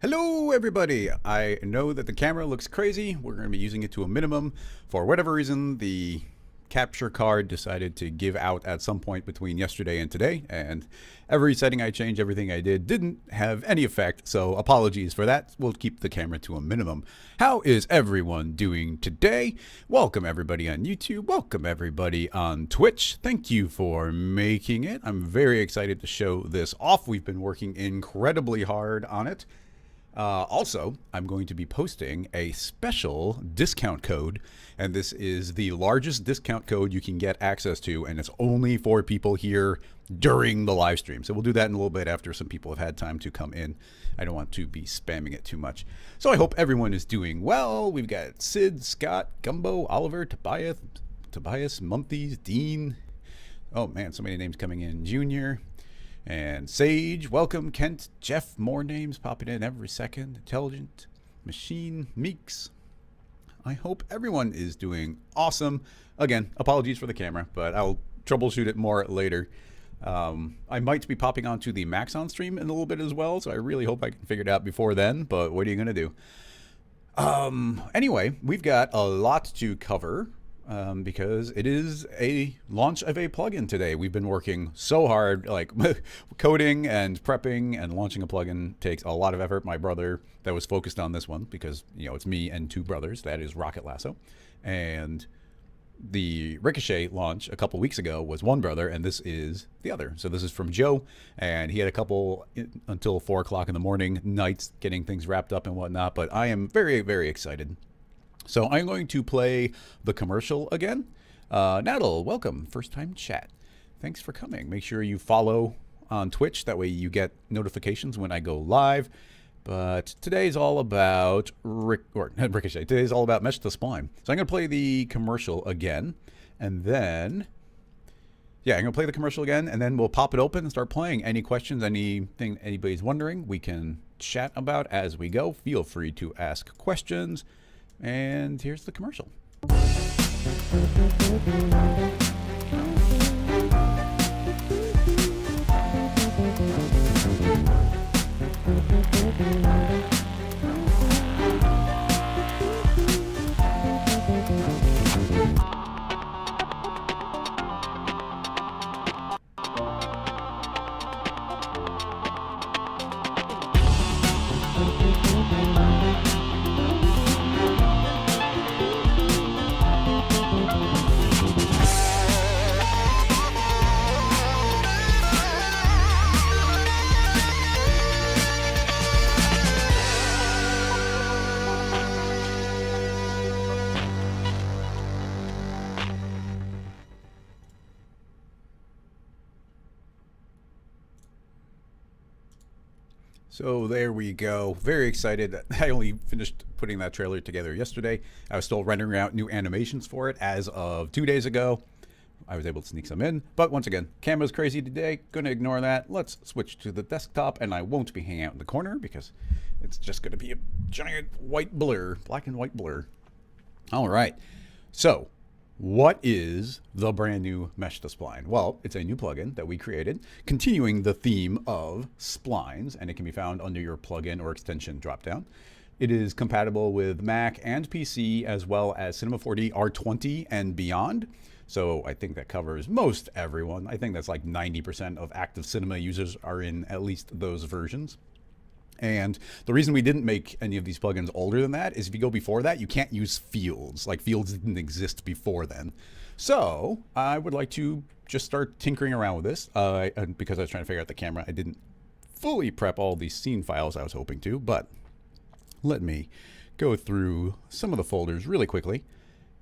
Hello everybody! I know that the camera looks crazy. We're going to be using it to a minimum. For whatever reason, the capture card decided to give out at some point between yesterday and today, and every setting I changed, everything I did didn't have any effect, so apologies for that. We'll keep the camera to a minimum. How is everyone doing today? Welcome everybody on YouTube. Welcome everybody on Twitch. Thank you for making it. I'm very excited to show this off. We've been working incredibly hard on it. Also, I'm going to be posting a special discount code, and this is the largest discount code you can get access to, and it's only for people here during the live stream. So we'll do that in a little bit after some people have had time to come in. I don't want to be spamming it too much. So I hope everyone is doing well. We've got Sid, Scott, Gumbo, Oliver, Tobias, Munthies, Dean. Oh man, so many names coming in. Junior. And Sage, welcome, Kent, Jeff, more names popping in every second. Intelligent, Machine, Meeks. I hope everyone is doing awesome. Again, apologies for the camera, but I'll troubleshoot it more later. I might be popping onto the Maxon stream in a little bit as well, so I really hope I can figure it out before then, but what are you going to do? Anyway, we've got a lot to cover. Because it is a launch of a plugin today. We've been working so hard, like coding and prepping and launching a plugin takes a lot of effort. My brother that was focused on this one because, you know, it's me and two brothers. That is Rocket Lasso. And the Ricochet launch a couple weeks ago was one brother, and this is the other. So this is from Joe, and he had a couple until 4 o'clock in the morning nights getting things wrapped up and whatnot. But I am very, very excited. So I'm going to play the commercial again. Nadal, welcome. First time chat. Thanks for coming. Make sure you follow on Twitch. That way you get notifications when I go live. But today's all about Ricochet. Today's all about Mesh to Spline. So I'm going to play the commercial again. And then, yeah, I'm going to play the commercial again. And then we'll pop it open and start playing. Any questions, anything anybody's wondering, we can chat about as we go. Feel free to ask questions. And here's the commercial. So there we go. Very excited. I only finished putting that trailer together yesterday. I was still rendering out new animations for it as of 2 days ago. I was able to sneak some in. But once again, camera's crazy today. Gonna ignore that. Let's switch to the desktop, and I won't be hanging out in the corner because it's just gonna be a giant white blur, black and white blur. All right. So what is the brand new Mesh to Spline? Well, it's a new plugin that we created, continuing the theme of splines, and it can be found under your plugin or extension dropdown. It is compatible with Mac and PC, as well as Cinema 4D R20 and beyond. So I think that covers most everyone. I think that's like 90% of active cinema users are in at least those versions. And the reason we didn't make any of these plugins older than that is if you go before that, you can't use fields. Like fields didn't exist before then. So I would like to just start tinkering around with this because I was trying to figure out the camera. I didn't fully prep all these scene files I was hoping to, but let me go through some of the folders really quickly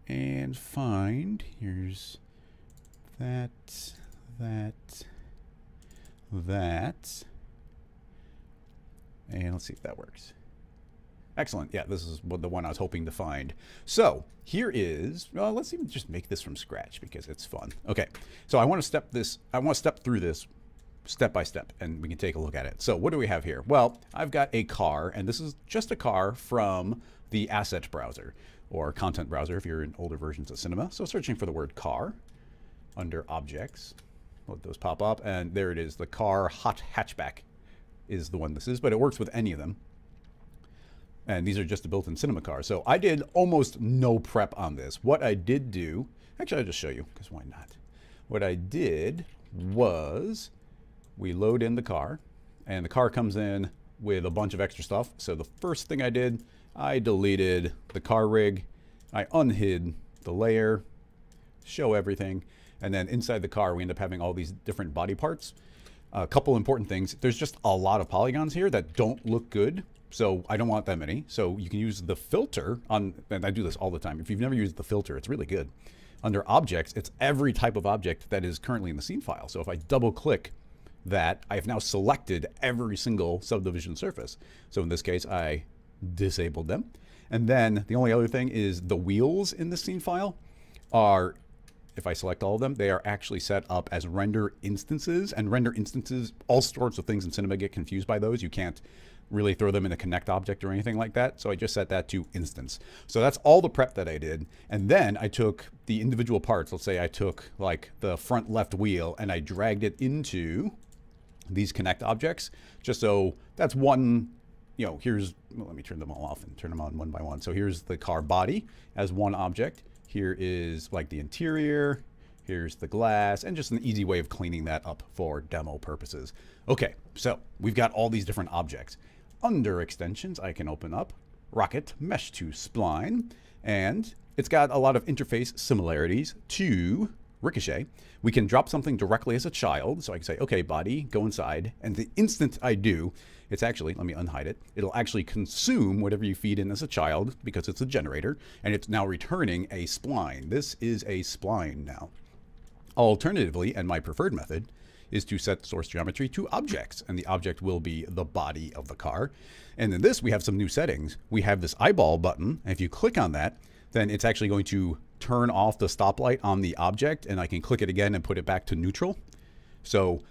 and find, here's that. And let's see if that works. Excellent. Yeah, this is the one I was hoping to find. So here is, well, let's even just make this from scratch because it's fun. Okay, so I want to step through this step by step, and we can take a look at it. So what do we have here? Well, I've got a car, and this is just a car from the asset browser or content browser if you're in older versions of Cinema. So searching for the word car under objects, let those pop up, and there it is. The car hot hatchback is the one this is, but it works with any of them. And these are just the built-in cinema cars. So I did almost no prep on this. What I did do, actually I'll just show you, because why not? What I did was we load in the car, and the car comes in with a bunch of extra stuff. So the first thing I did, I deleted the car rig, I unhid the layer, show everything, and then inside the car we end up having all these different body parts. A couple important things. There's just a lot of polygons here that don't look good. So I don't want that many. So you can use the filter on, and I do this all the time. If you've never used the filter, it's really good. Under objects, it's every type of object that is currently in the scene file. So if I double click that, I have now selected every single subdivision surface. So in this case, I disabled them. And then the only other thing is the wheels in the scene file are, if I select all of them, they are actually set up as render instances. And render instances, all sorts of things in Cinema get confused by those. You can't really throw them in a connect object or anything like that. So I just set that to instance. So that's all the prep that I did. And then I took the individual parts. Let's say I took like the front left wheel and I dragged it into these connect objects. Just so that's one, you know, here's, well, let me turn them all off and turn them on one by one. So here's the car body as one object. Here is like the interior. Here's the glass, and just an easy way of cleaning that up for demo purposes. Okay, so we've got all these different objects. Under extensions, I can open up Rocket Mesh to Spline, and it's got a lot of interface similarities to Ricochet. We can drop something directly as a child, so I can say, okay, body, go inside, and the instant I do, it's actually, let me unhide it, it'll actually consume whatever you feed in as a child because it's a generator, and it's now returning a spline. This is a spline now. Alternatively, and my preferred method, is to set source geometry to objects, and the object will be the body of the car. And in this, we have some new settings. We have this eyeball button, and if you click on that, then it's actually going to turn off the stoplight on the object, and I can click it again and put it back to neutral. So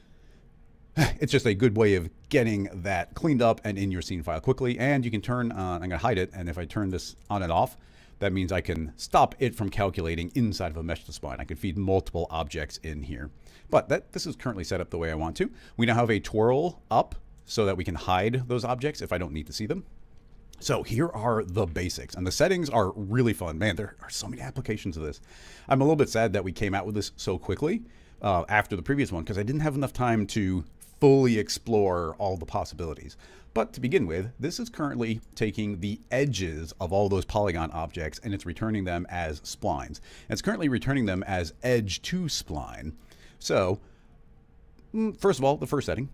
it's just a good way of getting that cleaned up and in your scene file quickly. And you can turn on, I'm gonna hide it, and if I turn this on and off, that means I can stop it from calculating inside of a mesh to spline. I can feed multiple objects in here. But this is currently set up the way I want to. We now have a twirl up so that we can hide those objects if I don't need to see them. So here are the basics, and the settings are really fun. Man, there are so many applications of this. I'm a little bit sad that we came out with this so quickly after the previous one because I didn't have enough time to fully explore all the possibilities. But to begin with, this is currently taking the edges of all those polygon objects and it's returning them as splines. And it's currently returning them as edge to spline. So, first of all, the first setting,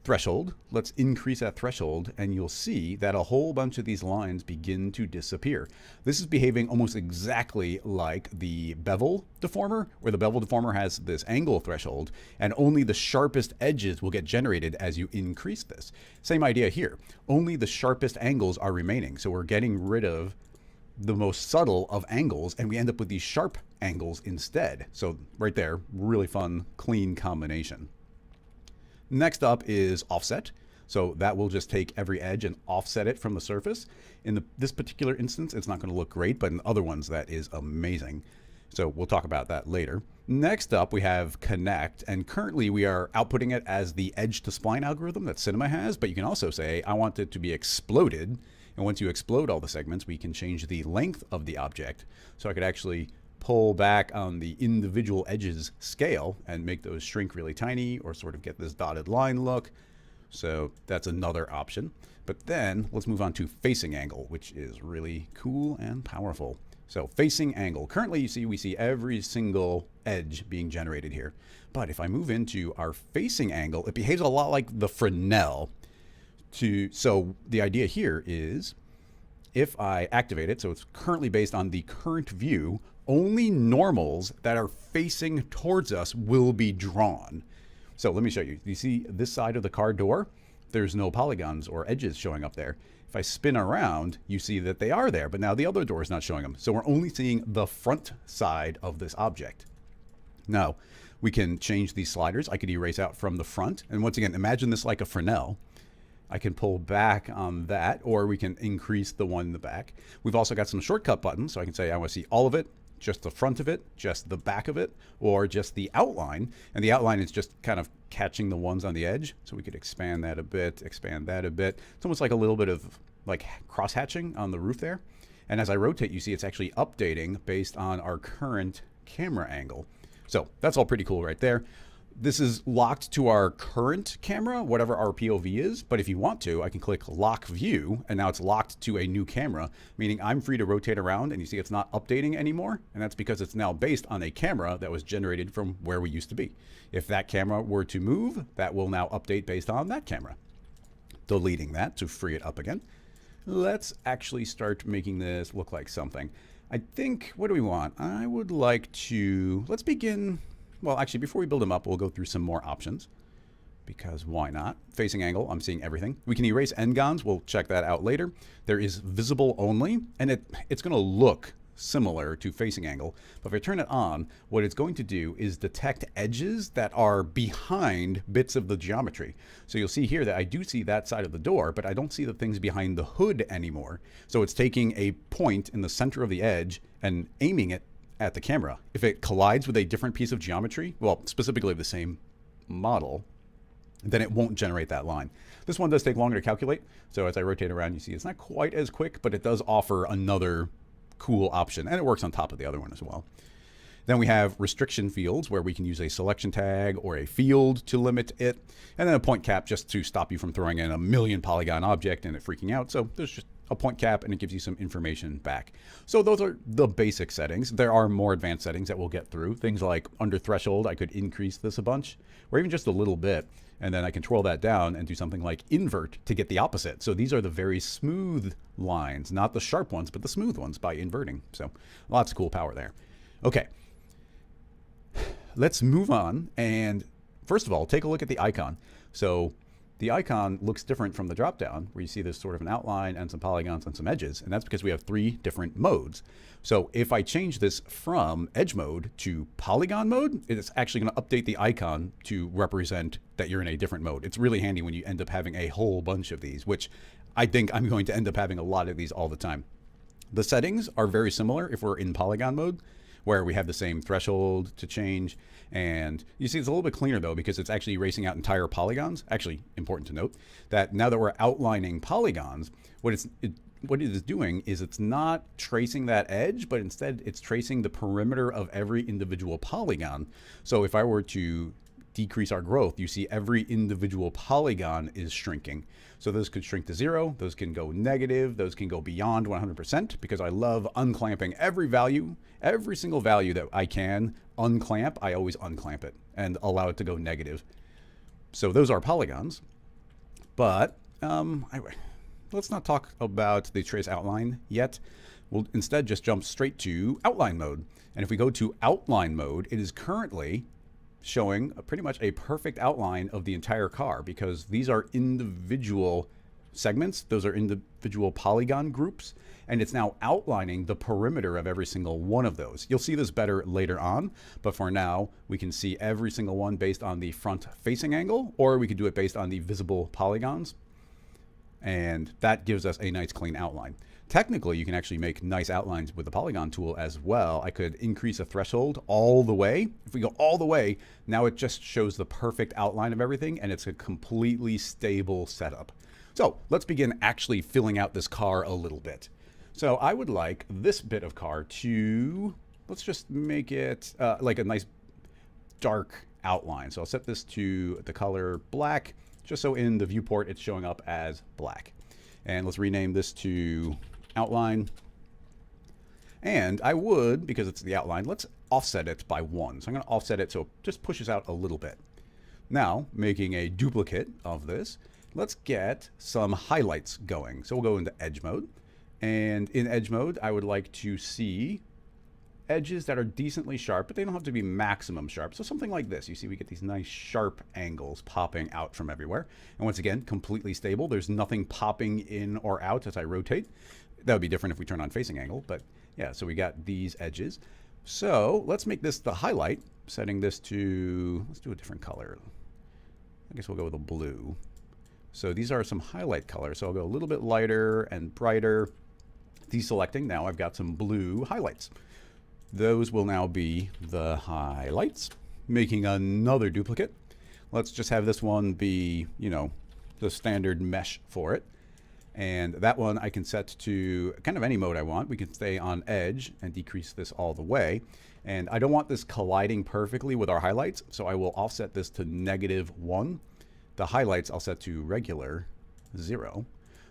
threshold. Let's increase that threshold and you'll see that a whole bunch of these lines begin to disappear. This is behaving almost exactly like the bevel deformer, where the bevel deformer has this angle threshold and only the sharpest edges will get generated as you increase this. Same idea here. Only the sharpest angles are remaining. So we're getting rid of the most subtle of angles and we end up with these sharp angles instead. So right there, really fun, clean combination. Next up is offset. So that will just take every edge and offset it from the surface. In this particular instance, it's not going to look great, but in other ones, that is amazing. So we'll talk about that later. Next up, we have connect, and currently we are outputting it as the edge to spline algorithm that Cinema has, but you can also say, I want it to be exploded. And once you explode all the segments, we can change the length of the object. So I could actually pull back on the individual edges scale and make those shrink really tiny or sort of get this dotted line look. So that's another option. But then let's move on to facing angle, which is really cool and powerful. So facing angle, currently we see every single edge being generated here. But if I move into our facing angle, it behaves a lot like the Fresnel. So the idea here is if I activate it, so it's currently based on the current view, only normals that are facing towards us will be drawn. So let me show you. You see this side of the car door? There's no polygons or edges showing up there. If I spin around, you see that they are there, but now the other door is not showing them. So we're only seeing the front side of this object. Now, we can change these sliders. I could erase out from the front. And once again, imagine this like a Fresnel. I can pull back on that, or we can increase the one in the back. We've also got some shortcut buttons. So I can say I want to see all of it, just the front of it, just the back of it, or just the outline. And the outline is just kind of catching the ones on the edge. So we could expand that a bit, expand that a bit. It's almost like a little bit of like cross-hatching on the roof there. And as I rotate, you see it's actually updating based on our current camera angle. So that's all pretty cool right there. This is locked to our current camera, whatever our POV is. But if you want to, I can click lock view, and now it's locked to a new camera, meaning I'm free to rotate around, and you see it's not updating anymore. And that's because it's now based on a camera that was generated from where we used to be. If that camera were to move, that will now update based on that camera. Deleting that to free it up again. Let's actually start making this look like something. I think, what do we want? I would like to, let's begin, well, actually, before we build them up, we'll go through some more options. Because why not? Facing angle, I'm seeing everything. We can erase n-gons, we'll check that out later. There is visible only, and it's going to look similar to facing angle. But if I turn it on, what it's going to do is detect edges that are behind bits of the geometry. So you'll see here that I do see that side of the door, but I don't see the things behind the hood anymore. So it's taking a point in the center of the edge and aiming it at the camera. If it collides with a different piece of geometry, well, specifically the same model, then it won't generate that line. This one does take longer to calculate. So as I rotate around, you see it's not quite as quick, but it does offer another cool option, and it works on top of the other one as well. Then we have restriction fields where we can use a selection tag or a field to limit it, and then a point cap just to stop you from throwing in a million polygon object and it freaking out. So there's just a point cap and it gives you some information back. So those are the basic settings. There are more advanced settings that we'll get through. Things like under threshold, I could increase this a bunch or even just a little bit. And then I control that down and do something like invert to get the opposite. So these are the very smooth lines, not the sharp ones, but the smooth ones by inverting. So lots of cool power there. Okay, let's move on. And first of all, take a look at the icon. So the icon looks different from the dropdown where you see this sort of an outline and some polygons and some edges. And that's because we have 3 different modes. So if I change this from edge mode to polygon mode, it's actually going to update the icon to represent that you're in a different mode. It's really handy when you end up having a whole bunch of these, which I think I'm going to end up having a lot of these all the time. The settings are very similar if we're in polygon mode, where we have the same threshold to change. And you see it's a little bit cleaner though, because it's actually erasing out entire polygons. Actually, important to note that now that we're outlining polygons, what it is doing is it's not tracing that edge, but instead it's tracing the perimeter of every individual polygon. So if I were to decrease our growth, you see every individual polygon is shrinking. So those could shrink to 0, those can go negative, those can go beyond 100%, because I love unclamping every value, every single value that I can unclamp, I always unclamp it and allow it to go negative. So those are polygons, but let's not talk about the trace outline yet. We'll instead just jump straight to outline mode. And if we go to outline mode, it is currently showing pretty much a perfect outline of the entire car, because these are individual segments. Those are individual polygon groups, and it's now outlining the perimeter of every single one of those. You'll see this better later on, but for now, we can see every single one based on the front facing angle, or we could do it based on the visible polygons. And that gives us a nice clean outline. Technically, you can actually make nice outlines with the polygon tool as well. I could increase a threshold all the way. If we go all the way, now it just shows the perfect outline of everything, and it's a completely stable setup. So let's begin actually filling out this car a little bit. So I would like this bit of car to, let's just make it like a nice dark outline. So I'll set this to the color black, just so in the viewport it's showing up as black. And let's rename this to outline. And I would, because it's the outline, let's offset it by 1. So I'm going to offset it so it just pushes out a little bit. Now, making a duplicate of this, let's get some highlights going. So we'll go into edge mode. And in edge mode, I would like to see edges that are decently sharp, but they don't have to be maximum sharp. So something like this. You see we get these nice sharp angles popping out from everywhere. And once again, completely stable. There's nothing popping in or out as I rotate. That would be different if we turn on facing angle, but yeah, so we got these edges. So let's make this the highlight, setting this to, let's do a different color. I guess we'll go with a blue. So these are some highlight colors. So I'll go a little bit lighter and brighter. Deselecting, now I've got some blue highlights. Those will now be the highlights. Making another duplicate. Let's just have this one be, you know, the standard mesh for it. And that one I can set to kind of any mode I want. We can stay on edge and decrease this all the way. And I don't want this colliding perfectly with our highlights, so I will offset this to -1. The highlights I'll set to regular 0.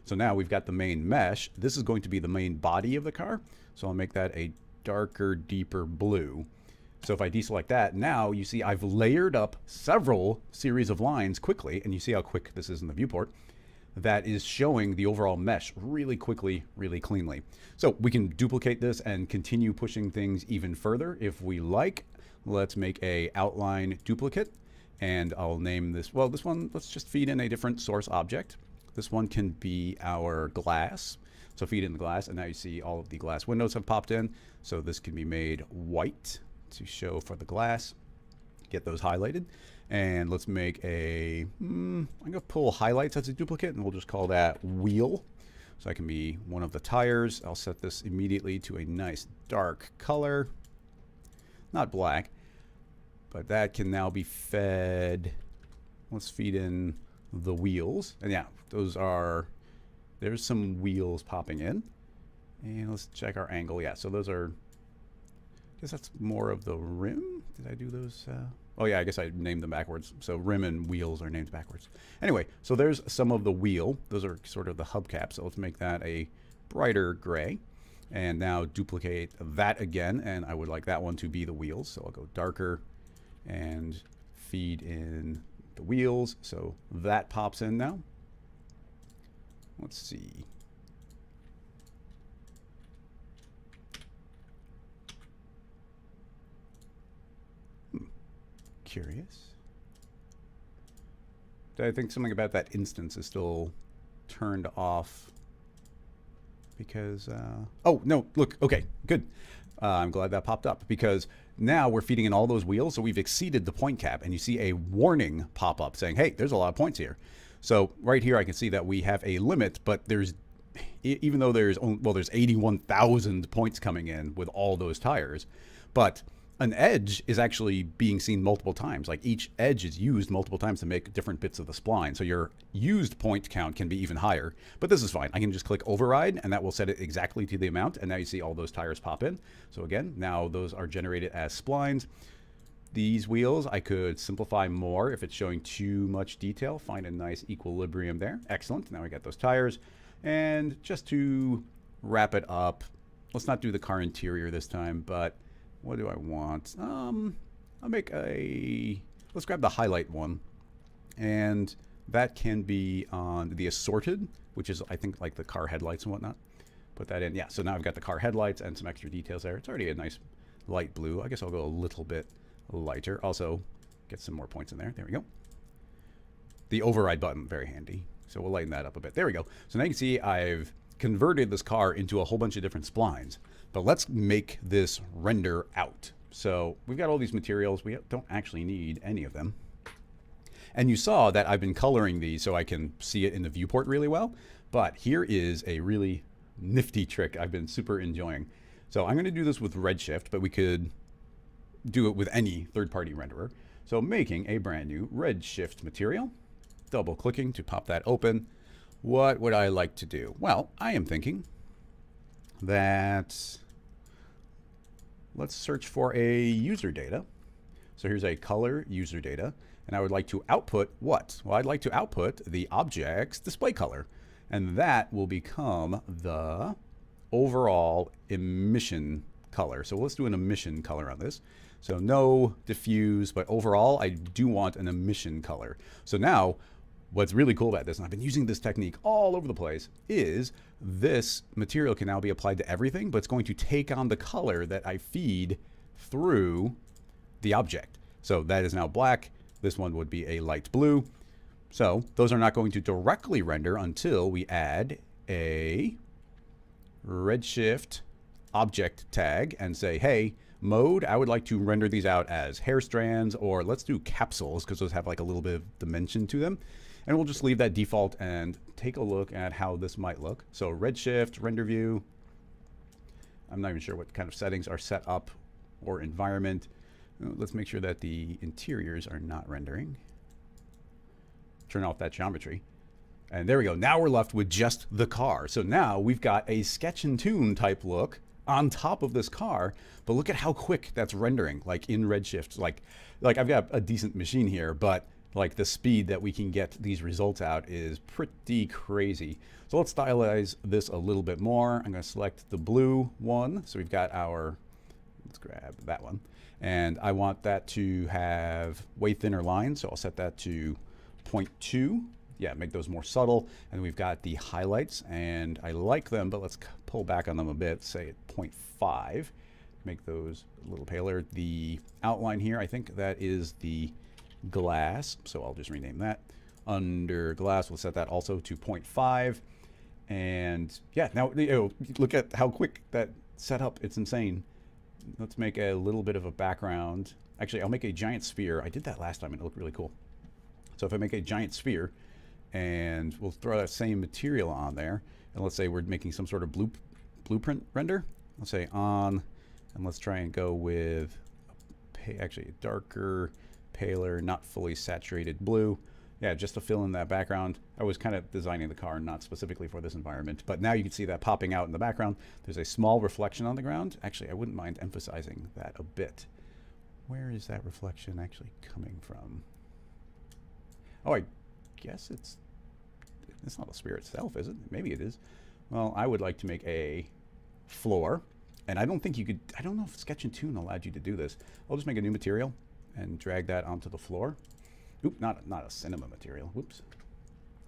So now we've got the main mesh. This is going to be the main body of the car. So I'll make that a darker, deeper blue. So if I deselect that, now you see I've layered up several series of lines quickly, and you see how quick this is in the viewport. That is showing the overall mesh really quickly, really cleanly. So we can duplicate this and continue pushing things even further if we like. Let's make a outline duplicate, and I'll name this, well, this one, let's just feed in a different source object. This one can be our glass. So feed in the glass, and now you see all of the glass windows have popped in. So this can be made white to show for the glass. Get those highlighted. And let's make a, I'm going to pull highlights as a duplicate, and we'll just call that wheel. So that can be one of the tires. I'll set this immediately to a nice dark color. Not black, but that can now be fed. Let's feed in the wheels. And yeah, those are, there's some wheels popping in. And let's check our angle. Yeah, so those are, I guess that's more of the rim. Did I do those? Oh yeah, I guess I named them backwards. So rim and wheels are named backwards. Anyway, so there's some of the wheel. Those are sort of the hubcaps. So let's make that a brighter gray. And now duplicate that again. And I would like that one to be the wheels. So I'll go darker and feed in the wheels. So that pops in now. Let's see. Curious. I think something about that instance is still turned off because, oh, no, look, okay, good. I'm glad that popped up because now we're feeding in all those wheels, so we've exceeded the point cap, and you see a warning pop up saying, hey, there's a lot of points here. So right here I can see that we have a limit, but there's, even though there's, well, there's 81,000 points coming in with all those tires, but an edge is actually being seen multiple times. Like each edge is used multiple times to make different bits of the spline. So your used point count can be even higher, but this is fine. I can just click override and that will set it exactly to the amount. And now you see all those tires pop in. So again, now those are generated as splines. These wheels, I could simplify more if it's showing too much detail. Find a nice equilibrium there. Excellent. Now we got those tires. And just to wrap it up, let's not do the car interior this time, but what do I want? I'll make a, let's grab the highlight one. And that can be on the assorted, which is, I think, like the car headlights and whatnot. Put that in. Yeah, so now I've got the car headlights and some extra details there. It's already a nice light blue. I guess I'll go a little bit lighter. Also, get some more points in there. There we go. The override button, very handy. So we'll lighten that up a bit. There we go. So now you can see I've converted this car into a whole bunch of different splines. But let's make this render out. So we've got all these materials. We don't actually need any of them. And you saw that I've been coloring these so I can see it in the viewport really well. But here is a really nifty trick I've been super enjoying. So I'm going to do this with Redshift, but we could do it with any third-party renderer. So making a brand new Redshift material, double clicking to pop that open. What would I like to do? Well, I am thinking that let's search for a user data. So here's a color user data, and I would like to output what? Well, I'd like to output the object's display color, and that will become the overall emission color. So let's do an emission color on this. So no diffuse, but overall I do want an emission color. So now what's really cool about this, and I've been using this technique all over the place, is this material can now be applied to everything, but it's going to take on the color that I feed through the object. So that is now black. This one would be a light blue. So those are not going to directly render until we add a Redshift object tag and say, hey, mode, I would like to render these out as hair strands, or let's do capsules because those have like a little bit of dimension to them. And we'll just leave that default and take a look at how this might look. So Redshift, render view. I'm not even sure what kind of settings are set up or environment. Let's make sure that the interiors are not rendering. Turn off that geometry. And there we go. Now we're left with just the car. So now we've got a sketch and tune type look on top of this car, but look at how quick that's rendering, like in Redshift. Like I've got a decent machine here, but like the speed that we can get these results out is pretty crazy. So let's stylize this a little bit more. I'm going to select the blue one. So we've got our, let's grab that one. And I want that to have way thinner lines. So I'll set that to 0.2. Yeah, make those more subtle. And we've got the highlights, and I like them, but let's pull back on them a bit, say at 0.5. Make those a little paler. The outline here, I think that is the glass, so I'll just rename that. Under glass, we'll set that also to 0.5. And yeah, now look at how quick that set up. It's insane. Let's make a little bit of a background. Actually, I'll make a giant sphere. I did that last time and it looked really cool. So if I make a giant sphere, and we'll throw that same material on there, and let's say we're making some sort of blueprint render. Let's say on, and let's try and go with actually a darker, paler, not fully saturated blue. Yeah, just to fill in that background. I was kind of designing the car not specifically for this environment, but now you can see that popping out in the background. There's a small reflection on the ground. Actually, I wouldn't mind emphasizing that a bit. Where is that reflection actually coming from? Oh, I guess it's not the sphere itself, is it? Maybe it is. Well, I would like to make a floor, and I don't think you could, I don't know if Sketch and Tune allowed you to do this. I'll just make a new material and drag that onto the floor. Oop, not a cinema material. Whoops.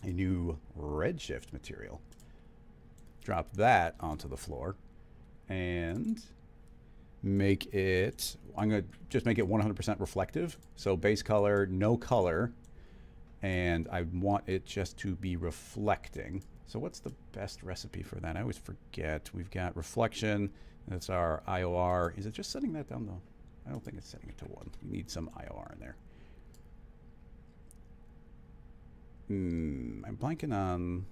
A new Redshift material. Drop that onto the floor and make it, I'm going to just make it 100% reflective. So base color, no color. And I want it just to be reflecting. So what's the best recipe for that? I always forget. We've got reflection. That's our IOR. Is it just setting that down though? I don't think it's setting it to 1. We need some IOR in there. I'm blanking on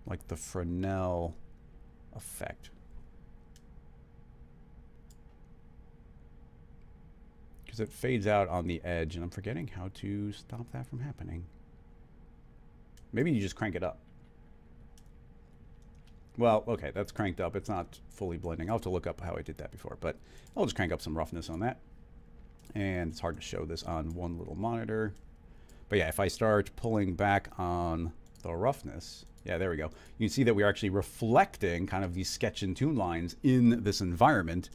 like the Fresnel effect. Because it fades out on the edge, and I'm forgetting how to stop that from happening. Maybe you just crank it up. Well, okay, that's cranked up. It's not fully blending. I'll have to look up how I did that before, but I'll just crank up some roughness on that. And it's hard to show this on one little monitor. But yeah, if I start pulling back on the roughness, yeah, there we go. You can see that we're actually reflecting kind of these sketch and tune lines in this environment.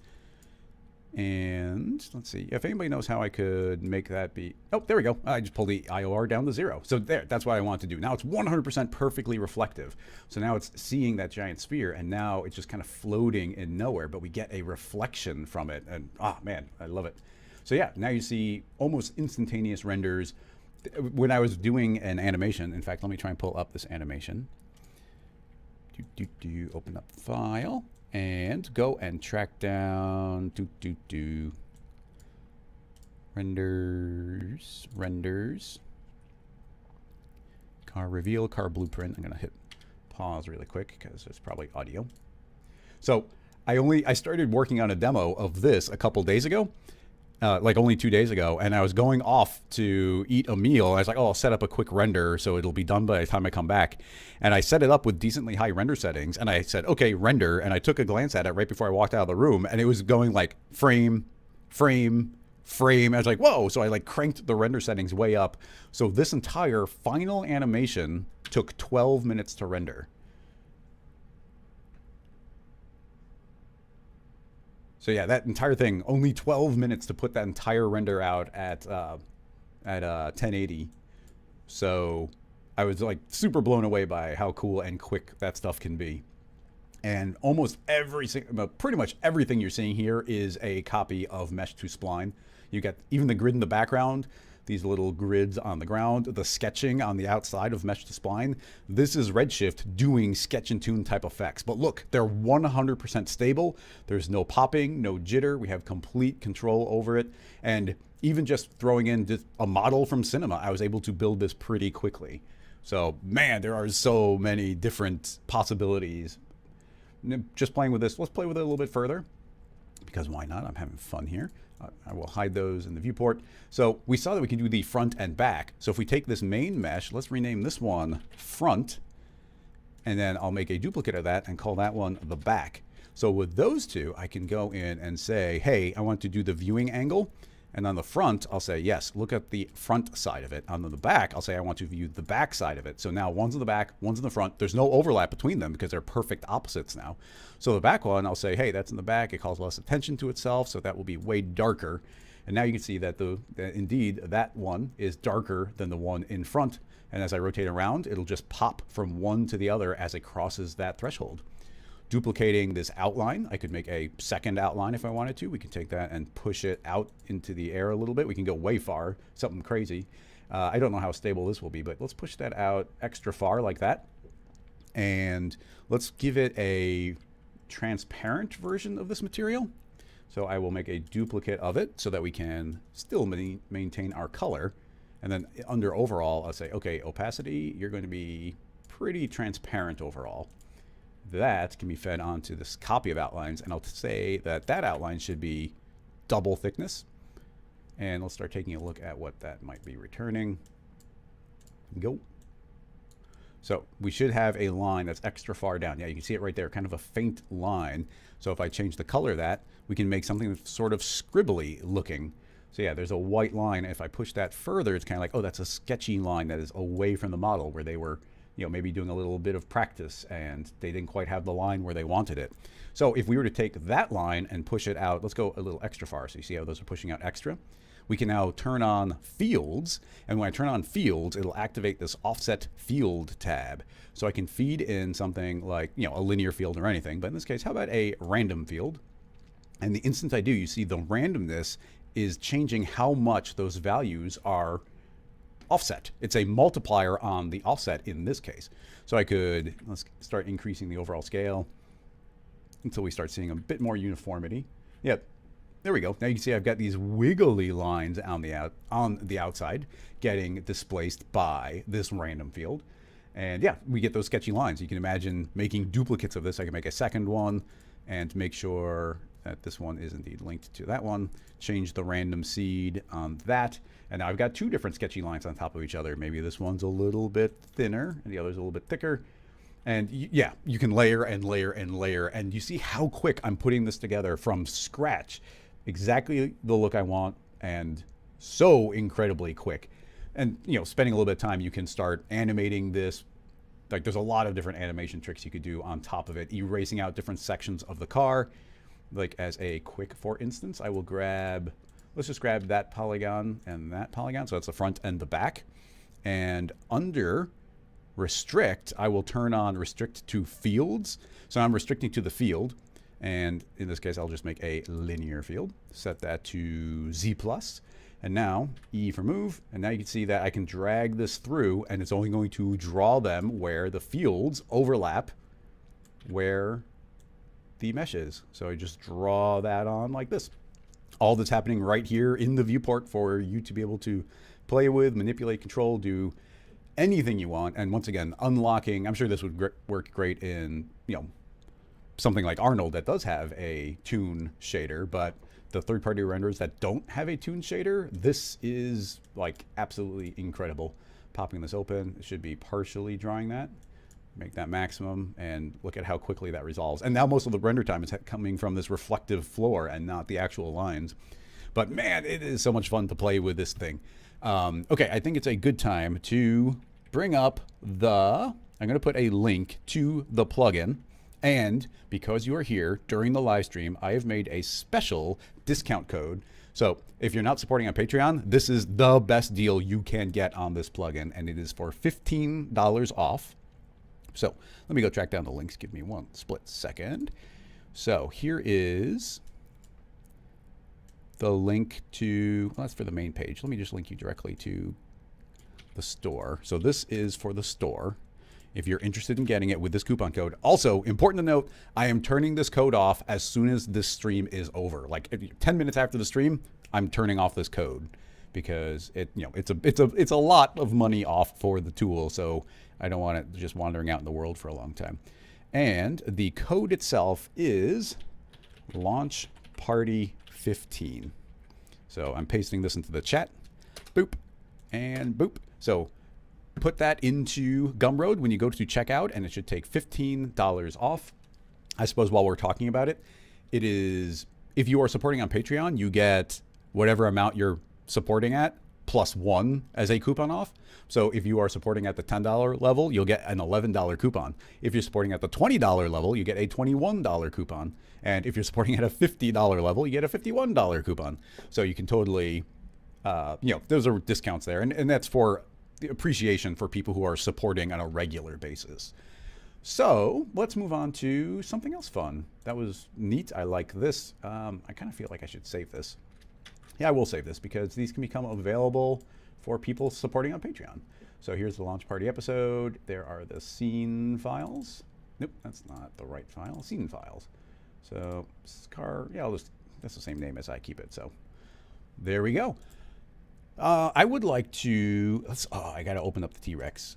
And let's see if anybody knows how I could make that be. Oh, there we go. I just pulled the IOR down to 0. So there, that's what I want to do. Now it's 100% perfectly reflective. So now it's seeing that giant sphere, and now it's just kind of floating in nowhere, but we get a reflection from it. And ah, man, I love it. So yeah, now you see almost instantaneous renders. When I was doing an animation, in fact, let me try and pull up this animation. Open up file. And go and track down renders, car reveal, car blueprint. I'm gonna hit pause really quick because there's probably audio. So I started working on a demo of this a couple days ago, like only 2 days ago, and I was going off to eat a meal. I was like, oh, I'll set up a quick render so it'll be done by the time I come back. And I set it up with decently high render settings, and I said, okay, render, and I took a glance at it right before I walked out of the room, and it was going like frame, frame, frame. I was like, whoa. So I like cranked the render settings way up. So this entire final animation took 12 minutes to render. So yeah, that entire thing, only 12 minutes to put that entire render out at 1080. So I was like super blown away by how cool and quick that stuff can be. And almost pretty much everything you're seeing here is a copy of Mesh to Spline. You get even the grid in the background, these little grids on the ground, the sketching on the outside of Mesh to Spline. This is Redshift doing sketch and tune type effects. But look, they're 100% stable. There's no popping, no jitter. We have complete control over it. And even just throwing in just a model from Cinema, I was able to build this pretty quickly. So man, there are so many different possibilities. Just playing with this, let's play with it a little bit further. because why not? I'm having fun here. I will hide those in the viewport. So we saw that we can do the front and back. So if we take this main mesh, let's rename this one front, and then I'll make a duplicate of that and call that one the back. So with those two, I can go in and say, hey, I want to do the viewing angle. And on the front, I'll say, yes, look at the front side of it. On the back, I'll say I want to view the back side of it. So now one's in the back, one's in the front. There's no overlap between them because they're perfect opposites now. So the back one, I'll say, hey, that's in the back. It calls less attention to itself, so that will be way darker. And now you can see that indeed that one is darker than the one in front. And as I rotate around, it'll just pop from one to the other as it crosses that threshold. Duplicating this outline, I could make a second outline if I wanted to. We can take that and push it out into the air a little bit. We can go way far, something crazy. I don't know how stable this will be, but let's push that out extra far like that. And let's give it a transparent version of this material. So I will make a duplicate of it so that we can still maintain our color. And then under overall, I'll say, okay, opacity, you're going to be pretty transparent overall. That can be fed onto this copy of outlines, and I'll say that that outline should be double thickness. And let's start taking a look at what that might be returning. Go. So we should have a line that's extra far down. Yeah, you can see it right there, kind of a faint line. So if I change the color of that, we can make something that's sort of scribbly looking. So yeah, there's a white line. If I push that further, it's kind of like, oh, that's a sketchy line that is away from the model where they were, you know, maybe doing a little bit of practice and they didn't quite have the line where they wanted it. So if we were to take that line and push it out, let's go a little extra far. So you see how those are pushing out extra? We can now turn on fields. And when I turn on fields, it'll activate this offset field tab. So I can feed in something like, you know, a linear field or anything. But in this case, how about a random field? And the instant I do, you see the randomness is changing how much those values are offset. It's a multiplier on the offset in this case. So I could, let's start increasing the overall scale until we start seeing a bit more uniformity. Yeah, there we go. Now you can see I've got these wiggly lines on the outside getting displaced by this random field. And yeah, we get those sketchy lines. You can imagine making duplicates of this. I can make a second one and make sure that this one is indeed linked to that one. Change the random seed on that. And now I've got two different sketchy lines on top of each other. Maybe this one's a little bit thinner and the other's a little bit thicker. And yeah, you can layer and layer and layer. And you see how quick I'm putting this together from scratch. Exactly the look I want, and so incredibly quick. And, you know, spending a little bit of time, you can start animating this. Like, there's a lot of different animation tricks you could do on top of it. Erasing out different sections of the car. Like, as a quick, for instance, I will grab, let's just grab that polygon and that polygon. So that's the front and the back. And under restrict, I will turn on restrict to fields. So I'm restricting to the field. And in this case, I'll just make a linear field. Set that to Z+. And now E for move. And now you can see that I can drag this through, and it's only going to draw them where the fields overlap where the mesh is. So I just draw that on like this. All that's happening right here in the viewport for you to be able to play with, manipulate, control, do anything you want. And once again, unlocking, I'm sure this would work great in, you know, something like Arnold that does have a toon shader, but the third-party renderers that don't have a toon shader, this is like absolutely incredible. Popping this open, it should be partially drawing that. Make that maximum, and look at how quickly that resolves. And now most of the render time is coming from this reflective floor and not the actual lines. But man, it is so much fun to play with this thing. Okay, I think it's a good time to bring up I'm going to put a link to the plugin. And because you are here during the live stream, I have made a special discount code. So if you're not supporting on Patreon, this is the best deal you can get on this plugin, and it is for $15 off. So let me go track down the links. Give me one split second. So here is the link to, well, that's for the main page. Let me just link you directly to the store. So this is for the store, if you're interested in getting it with this coupon code. Also, important to note, I am turning this code off as soon as this stream is over. Like 10 minutes after the stream, I'm turning off this code because it's a lot of money off for the tool. So I don't want it just wandering out in the world for a long time. And the code itself is launch Party 15. So I'm pasting this into the chat. Boop and boop. So put that into Gumroad when you go to checkout, and it should take $15 off. I suppose while we're talking about it, it is, if you are supporting on Patreon, you get whatever amount you're supporting at plus 1 as a coupon off. So if you are supporting at the $10 level, you'll get an $11 coupon. If you're supporting at the $20 level, you get a $21 coupon. And if you're supporting at a $50 level, you get a $51 coupon. So you can totally, those are discounts there. And that's for the appreciation for people who are supporting on a regular basis. So let's move on to something else fun. That was neat. I like this. I kind of feel like I should save this. Yeah, I will save this because these can become available for people supporting on Patreon. So here's the launch party episode. There are the scene files. Nope, that's not the right file. Scene files. So yeah, that's the same name as I keep it. So there we go. I would like to, I got to open up the T-Rex.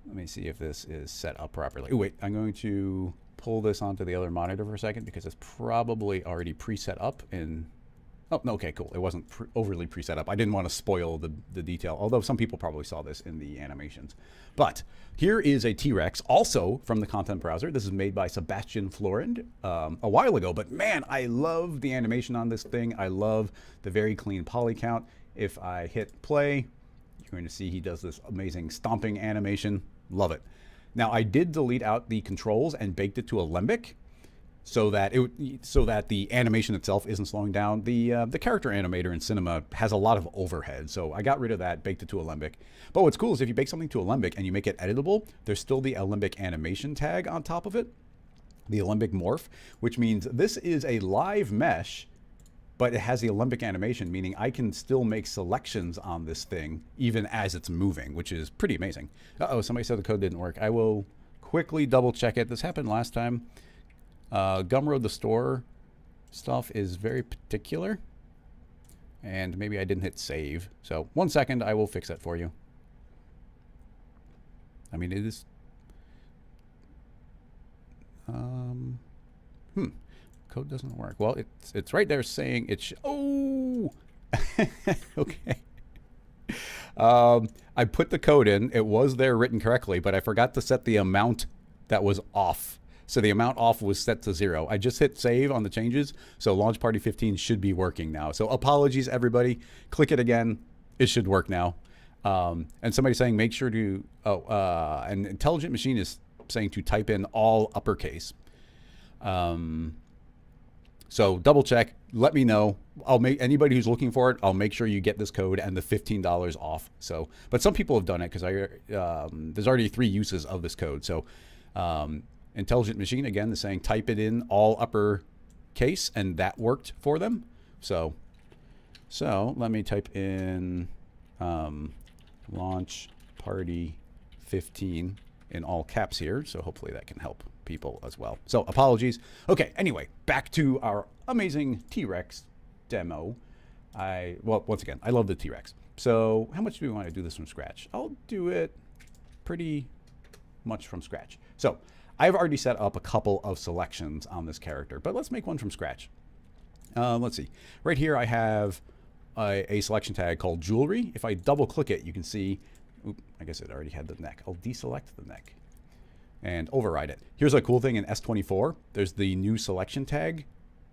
Let me see if this is set up properly. Oh, wait, I'm going to pull this onto the other monitor for a second because it's probably already preset up in, oh, no, okay, cool. It wasn't overly preset up. I didn't want to spoil the detail, although some people probably saw this in the animations. But here is a T-Rex, also from the content browser. This is made by Sebastian Florend a while ago, but man, I love the animation on this thing. I love the very clean poly count. If I hit play, you're going to see he does this amazing stomping animation. Love it. Now, I did delete out the controls and baked it to Alembic so that the animation itself isn't slowing down. The character animator in Cinema has a lot of overhead, so I got rid of that, baked it to Alembic. But what's cool is if you bake something to Alembic and you make it editable, there's still the Alembic animation tag on top of it, the Alembic morph, which means this is a live mesh, but it has the Alembic animation, meaning I can still make selections on this thing even as it's moving, which is pretty amazing. Uh-oh, somebody said the code didn't work. I will quickly double check it. This happened last time. Gumroad the store stuff is very particular, and maybe I didn't hit save. So 1 second, I will fix that for you. I mean, it is... Code doesn't work. Well, it's right there saying it's... Oh! Okay. I put the code in. It was there written correctly, but I forgot to set the amount that was off. So the amount off was set to 0. I just hit save on the changes, so Launch Party 15 should be working now. So apologies, everybody. Click it again. It should work now. And somebody saying make sure to... an intelligent machine is saying to type in all uppercase. So double check, let me know. I'll make anybody who's looking for it, I'll make sure you get this code and the $15 off. So, but some people have done it because there's already 3 uses of this code. So intelligent machine, again, is saying type it in all uppercase, and that worked for them. So let me type in launch party 15 in all caps here. So hopefully that can help people as well. So apologies. Okay, anyway, back to our amazing T-Rex demo. Well, once again, I love the T-Rex. So how much do we want to do this from scratch? I'll do it pretty much from scratch. So I've already set up a couple of selections on this character, but let's make one from scratch. Let's see. Right here I have a selection tag called jewelry. If I double click it, you can see, I guess it already had the neck. I'll deselect the neck and override it. Here's a cool thing in S24. There's the new selection tag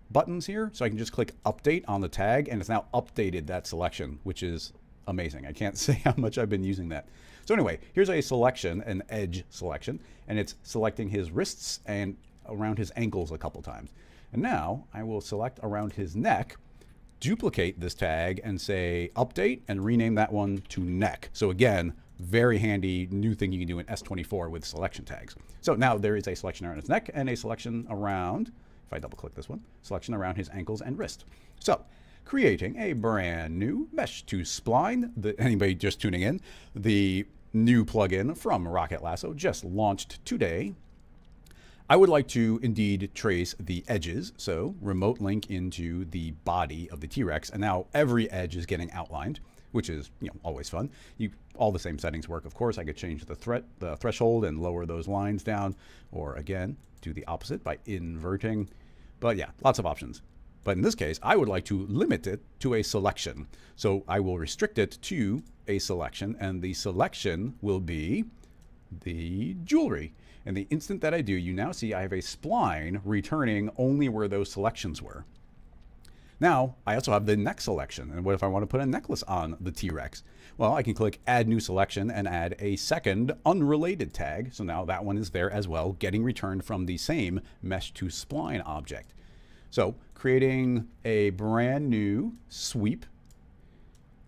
buttons here. So I can just click update on the tag, and it's now updated that selection, which is amazing. I can't say how much I've been using that. So anyway, here's a selection, an edge selection, and it's selecting his wrists and around his ankles a couple times. And now I will select around his neck, duplicate this tag and say update and rename that one to neck. So again, very handy new thing you can do in S24 with selection tags. So now there is a selection around his neck and a selection around, if I double click this one, selection around his ankles and wrist. So creating a brand new mesh to spline. Anybody just tuning in, the new plugin from Rocket Lasso just launched today. I would like to indeed trace the edges. So remote link into the body of the T-Rex, and now every edge is getting outlined, which is always fun. All the same settings work, of course. I could change the threshold and lower those lines down, or again, do the opposite by inverting. But yeah, lots of options. But in this case, I would like to limit it to a selection. So I will restrict it to a selection, and the selection will be the jewelry. And the instant that I do, you now see I have a spline returning only where those selections were. Now, I also have the neck selection. And what if I want to put a necklace on the T-Rex? Well, I can click Add New Selection and add a second unrelated tag. So now that one is there as well, getting returned from the same Mesh to Spline object. So creating a brand new sweep.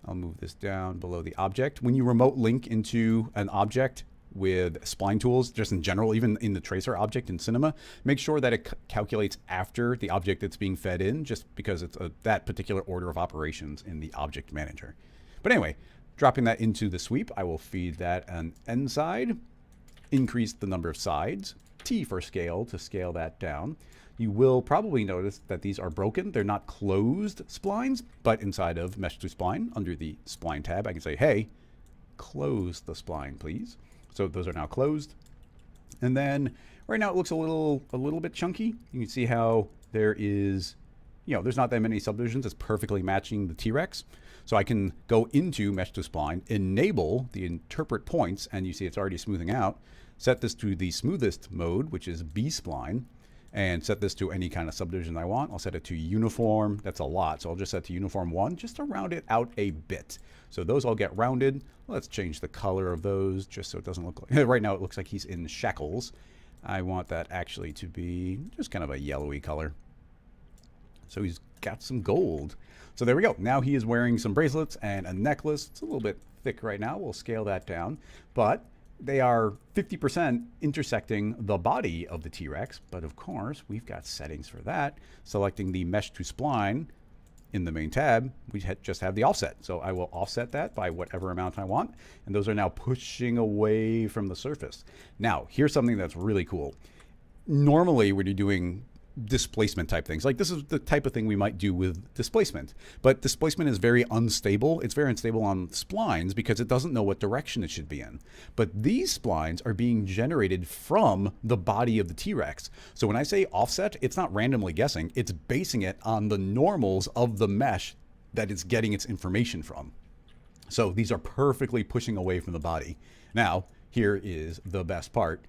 I'll move this down below the object. When you remote link into an object with spline tools, just in general, even in the tracer object in Cinema, make sure that it calculates after the object that's being fed in, just because it's that particular order of operations in the object manager. But anyway, dropping that into the sweep, I will feed that an end side, increase the number of sides, T for scale to scale that down. You will probably notice that these are broken. They're not closed splines, but inside of Mesh to Spline, under the Spline tab, I can say, hey, close the spline, please. So those are now closed. And then right now it looks a little bit chunky. You can see how there is, there's not that many subdivisions. It's perfectly matching the T-Rex. So I can go into Mesh to Spline, enable the interpret points, and you see it's already smoothing out. Set this to the smoothest mode, which is B-spline, and set this to any kind of subdivision I want. I'll set it to uniform. That's a lot. So I'll just set to uniform 1 just to round it out a bit. So those all get rounded. Let's change the color of those just so it doesn't look like, right now it looks like he's in shackles. I want that actually to be just kind of a yellowy color. So he's got some gold. So there we go. Now he is wearing some bracelets and a necklace. It's a little bit thick right now. We'll scale that down. But they are 50% intersecting the body of the T-Rex. But of course, we've got settings for that. Selecting the Mesh to Spline in the main tab, we just have the offset. So I will offset that by whatever amount I want. And those are now pushing away from the surface. Now, here's something that's really cool. Normally, when you're doing displacement type things, like this is the type of thing we might do with displacement, but displacement is very unstable. It's very unstable on splines because it doesn't know what direction it should be in. But these splines are being generated from the body of the T-Rex. So when I say offset, it's not randomly guessing, it's basing it on the normals of the mesh that it's getting its information from. So these are perfectly pushing away from the body. Now, here is the best part.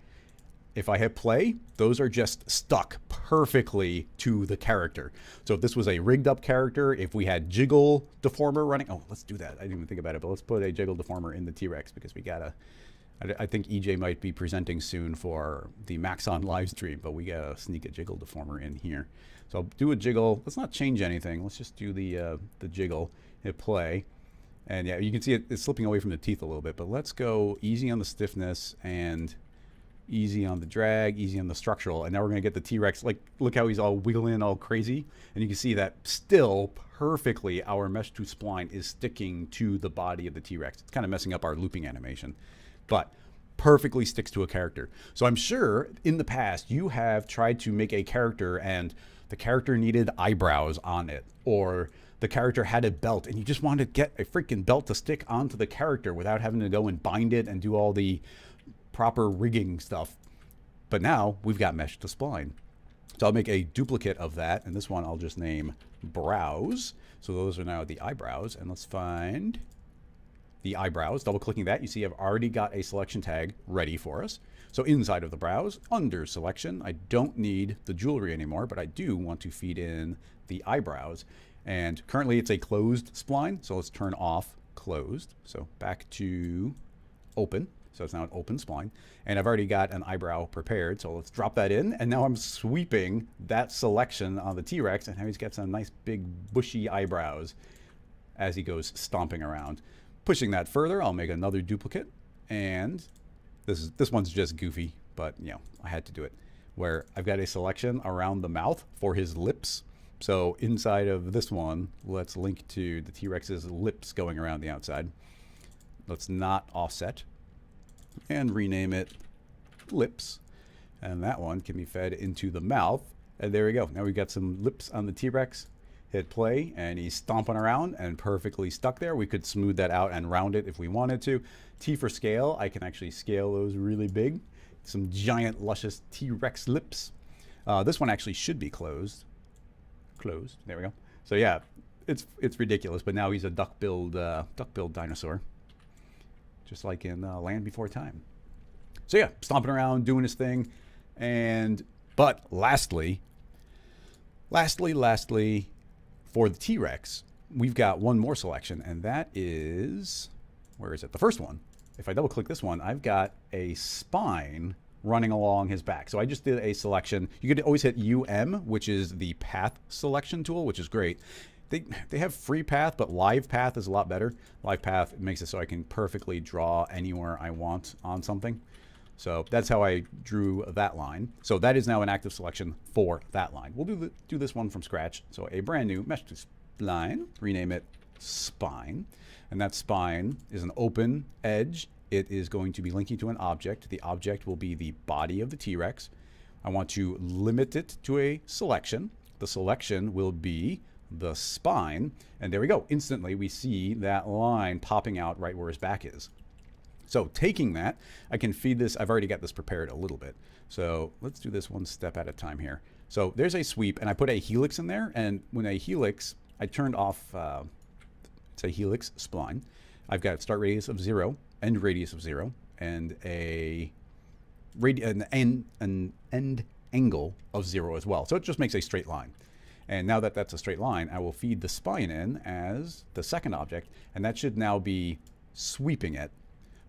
If I hit play, those are just stuck perfectly to the character. So if this was a rigged up character, if we had jiggle deformer running, oh, let's do that. I didn't even think about it, but let's put a jiggle deformer in the T-Rex because we gotta, I think EJ might be presenting soon for the Maxon live stream, but we gotta sneak a jiggle deformer in here. So I'll do a jiggle. Let's not change anything. Let's just do the jiggle, hit play. And yeah, you can see it's slipping away from the teeth a little bit, but let's go easy on the stiffness and easy on the drag, easy on the structural. And now we're going to get the T-Rex, like, look how he's all wiggling all crazy. And you can see that still perfectly our Mesh to Spline is sticking to the body of the T-Rex. It's kind of messing up our looping animation, but perfectly sticks to a character. So I'm sure in the past you have tried to make a character and the character needed eyebrows on it, or the character had a belt and you just wanted to get a freaking belt to stick onto the character without having to go and bind it and do all the proper rigging stuff. But now we've got Mesh to Spline. So I'll make a duplicate of that, and this one I'll just name brows. So those are now the eyebrows, and let's find the eyebrows. Double clicking that, you see I've already got a selection tag ready for us. So inside of the brows, under selection, I don't need the jewelry anymore, but I do want to feed in the eyebrows. And currently it's a closed spline, so let's turn off closed. So back to open. So it's now an open spline, and I've already got an eyebrow prepared. So let's drop that in, and now I'm sweeping that selection on the T-Rex, and now he's got some nice big bushy eyebrows as he goes stomping around. Pushing that further, I'll make another duplicate, and this one's just goofy, but I had to do it. Where I've got a selection around the mouth for his lips. So inside of this one, let's link to the T-Rex's lips going around the outside. Let's not offset, and rename it lips, and that one can be fed into the mouth, and there we go. Now we've got some lips on the T-Rex. Hit play, and he's stomping around and perfectly stuck there. We could smooth that out and round it if we wanted to. T for scale, I can actually scale those really big. Some giant luscious T-Rex lips. This one actually should be closed. closed. There we go. So yeah, it's ridiculous. But now he's a duck-billed dinosaur, just like in Land Before Time. So yeah, stomping around, doing his thing, but lastly, for the T-Rex, we've got one more selection, and that is, where is it? The first one. If I double-click this one, I've got a spine running along his back. So I just did a selection. You could always hit which is the path selection tool, which is great. They have free path, but live path is a lot better. Live path makes it so I can perfectly draw anywhere I want on something. So that's how I drew that line. So that is now an active selection for that line. We'll do this one from scratch. So a brand new mesh to spline, rename it spine. And that spine is an open edge. It is going to be linking to an object. The object will be the body of the T-Rex. I want to limit it to a selection. The selection will be the spine. And there we go. Instantly, we see that line popping out right where his back is. So taking that, I can feed this. I've already got this prepared a little bit. So let's do this one step at a time here. So there's a sweep, and I put a helix in there. And when a helix, I turned off, it's a helix spline. I've got start radius of 0, end radius of 0, and an end angle of 0 as well. So it just makes a straight line. And now that that's a straight line, I will feed the spine in as the second object, and that should now be sweeping it.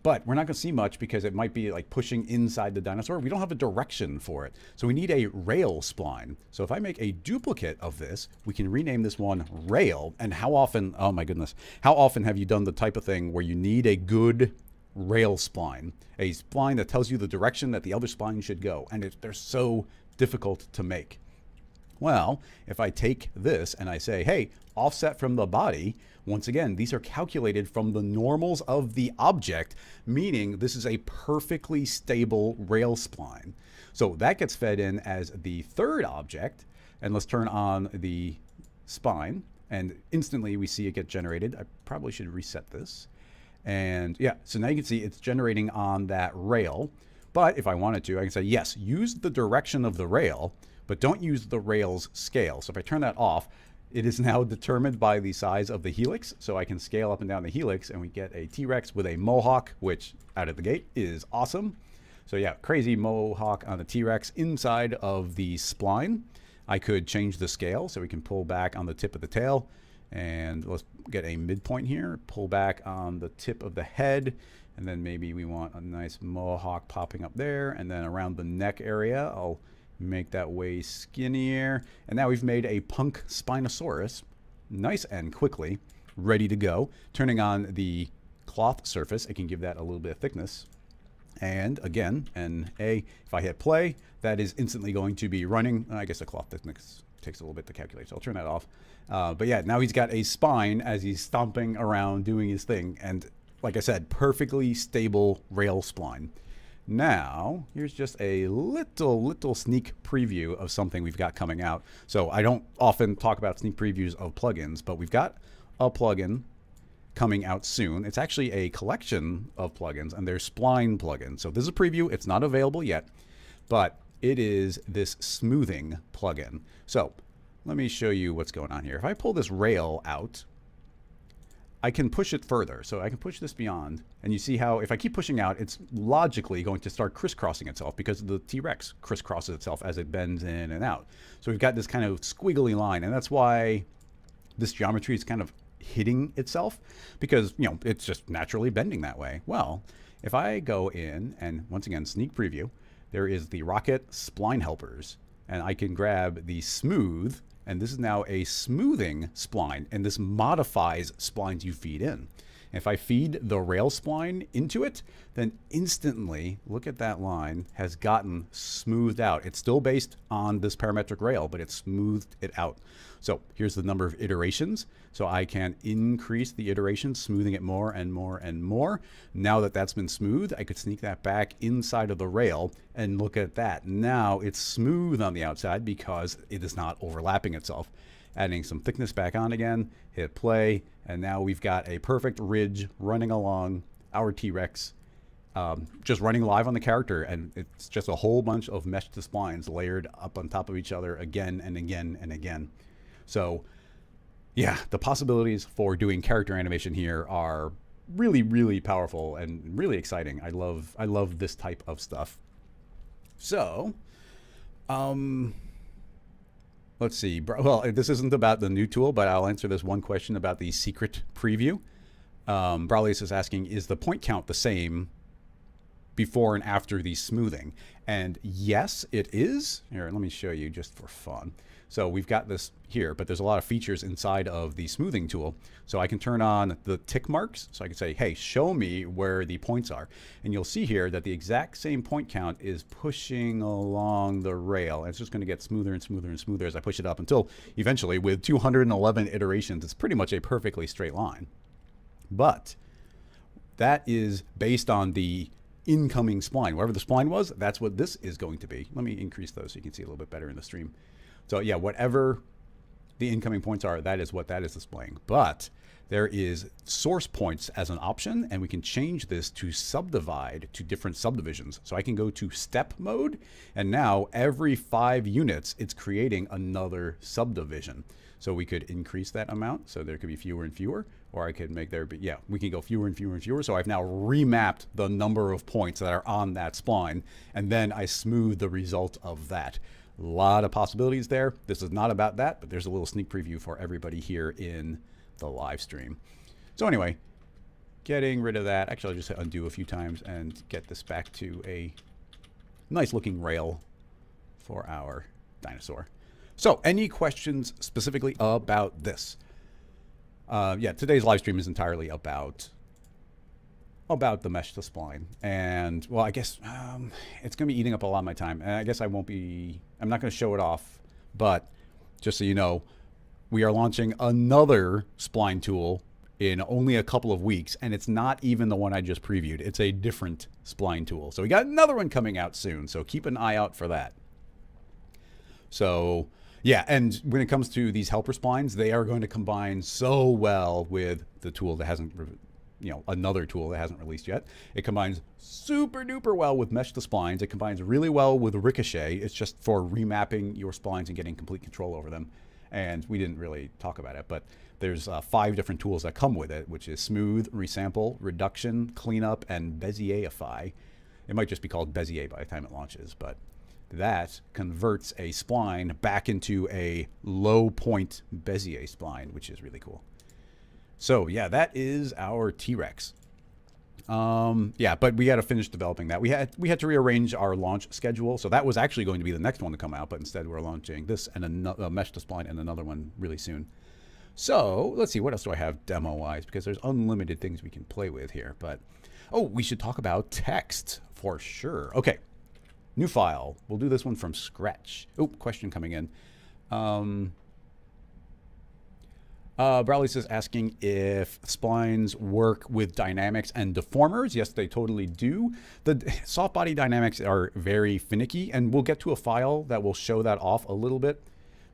But we're not going to see much because it might be like pushing inside the dinosaur. We don't have a direction for it. So we need a rail spline. So if I make a duplicate of this, we can rename this one rail. And how often, oh my goodness, how often have you done the type of thing where you need a good rail spline? A spline that tells you the direction that the other spline should go. And they're so difficult to make. Well, if I take this and I say, hey, offset from the body, once again, these are calculated from the normals of the object, meaning this is a perfectly stable rail spline. So that gets fed in as the third object. And let's turn on the spine. And instantly we see it get generated. I probably should reset this. And yeah, so now you can see it's generating on that rail. But if I wanted to, I can say, yes, use the direction of the rail, but don't use the rail's scale. So if I turn that off, it is now determined by the size of the helix. So I can scale up and down the helix, and we get a T-Rex with a mohawk, which out of the gate is awesome. So yeah, crazy mohawk on the T-Rex inside of the spline. I could change the scale so we can pull back on the tip of the tail. And let's get a midpoint here, pull back on the tip of the head. And then maybe we want a nice mohawk popping up there. And then around the neck area, I'll make that way skinnier. And now we've made a punk Spinosaurus, nice and quickly, ready to go. Turning on the cloth surface, it can give that a little bit of thickness. And again, if I hit play, that is instantly going to be running. I guess the cloth thickness takes a little bit to calculate, so I'll turn that off. But yeah, now he's got a spine as he's stomping around doing his thing. And like I said, perfectly stable rail spline. Now, here's just a little sneak preview of something we've got coming out. So I don't often talk about sneak previews of plugins, but we've got a plugin coming out soon. It's actually a collection of plugins, and they're Spline plugins. So this is a preview. It's not available yet, but it is this smoothing plugin. So let me show you what's going on here. If I pull this rail out, I can push it further. So I can push this beyond, and you see how if I keep pushing out, it's logically going to start crisscrossing itself because the T-Rex crisscrosses itself as it bends in and out. So we've got this kind of squiggly line, and that's why this geometry is kind of hitting itself because, you know, it's just naturally bending that way. Well, if I go in and once again, sneak preview, there is the Rocket Spline Helpers, and I can grab the smooth. And this is now a smoothing spline, and this modifies splines you feed in. If I feed the rail spline into it, then instantly, look at that line, has gotten smoothed out. It's still based on this parametric rail, but it's smoothed it out. So here's the number of iterations. So I can increase the iterations, smoothing it more and more and more. Now that that's been smoothed, I could sneak that back inside of the rail and look at that. Now it's smooth on the outside because it is not overlapping itself. Adding some thickness back on again, hit play, and now we've got a perfect ridge running along our T-Rex, just running live on the character, and it's just a whole bunch of mesh to splines layered up on top of each other again and again and again. So yeah, the possibilities for doing character animation here are really, really powerful and really exciting. I love this type of stuff. So, let's see. Well, this isn't about the new tool, but I'll answer this one question about the secret preview. Brawley's is asking, is the point count the same before and after the smoothing? And yes, it is. Here, let me show you just for fun. So we've got this here, but there's a lot of features inside of the smoothing tool. So I can turn on the tick marks. So I can say, hey, show me where the points are. And you'll see here that the exact same point count is pushing along the rail. And it's just going to get smoother and smoother and smoother as I push it up until eventually, with 211 iterations, it's pretty much a perfectly straight line. But that is based on the incoming spline. Whatever the spline was, that's what this is going to be. Let me increase those so you can see a little bit better in the stream. So yeah, whatever the incoming points are, that is what that is displaying. But there is source points as an option, and we can change this to subdivide to different subdivisions. So I can go to step mode, and now every 5 units, it's creating another subdivision. So we could increase that amount, so there could be fewer and fewer, or I could make there be, yeah, we can go fewer and fewer and fewer. So I've now remapped the number of points that are on that spline, and then I smooth the result of that. A lot of possibilities there. This is not about that, but there's a little sneak preview for everybody here in the live stream. So anyway, getting rid of that. Actually, I'll just hit undo a few times and get this back to a nice looking rail for our dinosaur. So any questions specifically about this? Yeah, today's live stream is entirely about the mesh to spline. And well, I guess it's going to be eating up a lot of my time. And I guess I'm not going to show it off, but just so you know, we are launching another spline tool in only a couple of weeks, and it's not even the one I just previewed. It's a different spline tool. So we got another one coming out soon, so keep an eye out for that. So yeah, and when it comes to these helper splines, they are going to combine so well with the tool that hasn't, another tool that hasn't released yet. It combines super duper well with mesh to splines. It combines really well with ricochet. It's just for remapping your splines and getting complete control over them. And we didn't really talk about it, but there's 5 different tools that come with it, which is smooth, resample, reduction, cleanup, and Bezierify. It might just be called Bezier by the time it launches, but that converts a spline back into a low point Bezier spline, which is really cool. So yeah, that is our T-Rex. Yeah, but we got to finish developing that. We had to rearrange our launch schedule. So that was actually going to be the next one to come out, but instead we're launching this and a mesh to spline and another one really soon. So let's see, what else do I have demo-wise? Because there's unlimited things we can play with here. But oh, we should talk about text for sure. Okay, new file. We'll do this one from scratch. Oh, question coming in. Brawley's is asking if splines work with dynamics and deformers. Yes, they totally do. The soft body dynamics are very finicky, and we'll get to a file that will show that off a little bit.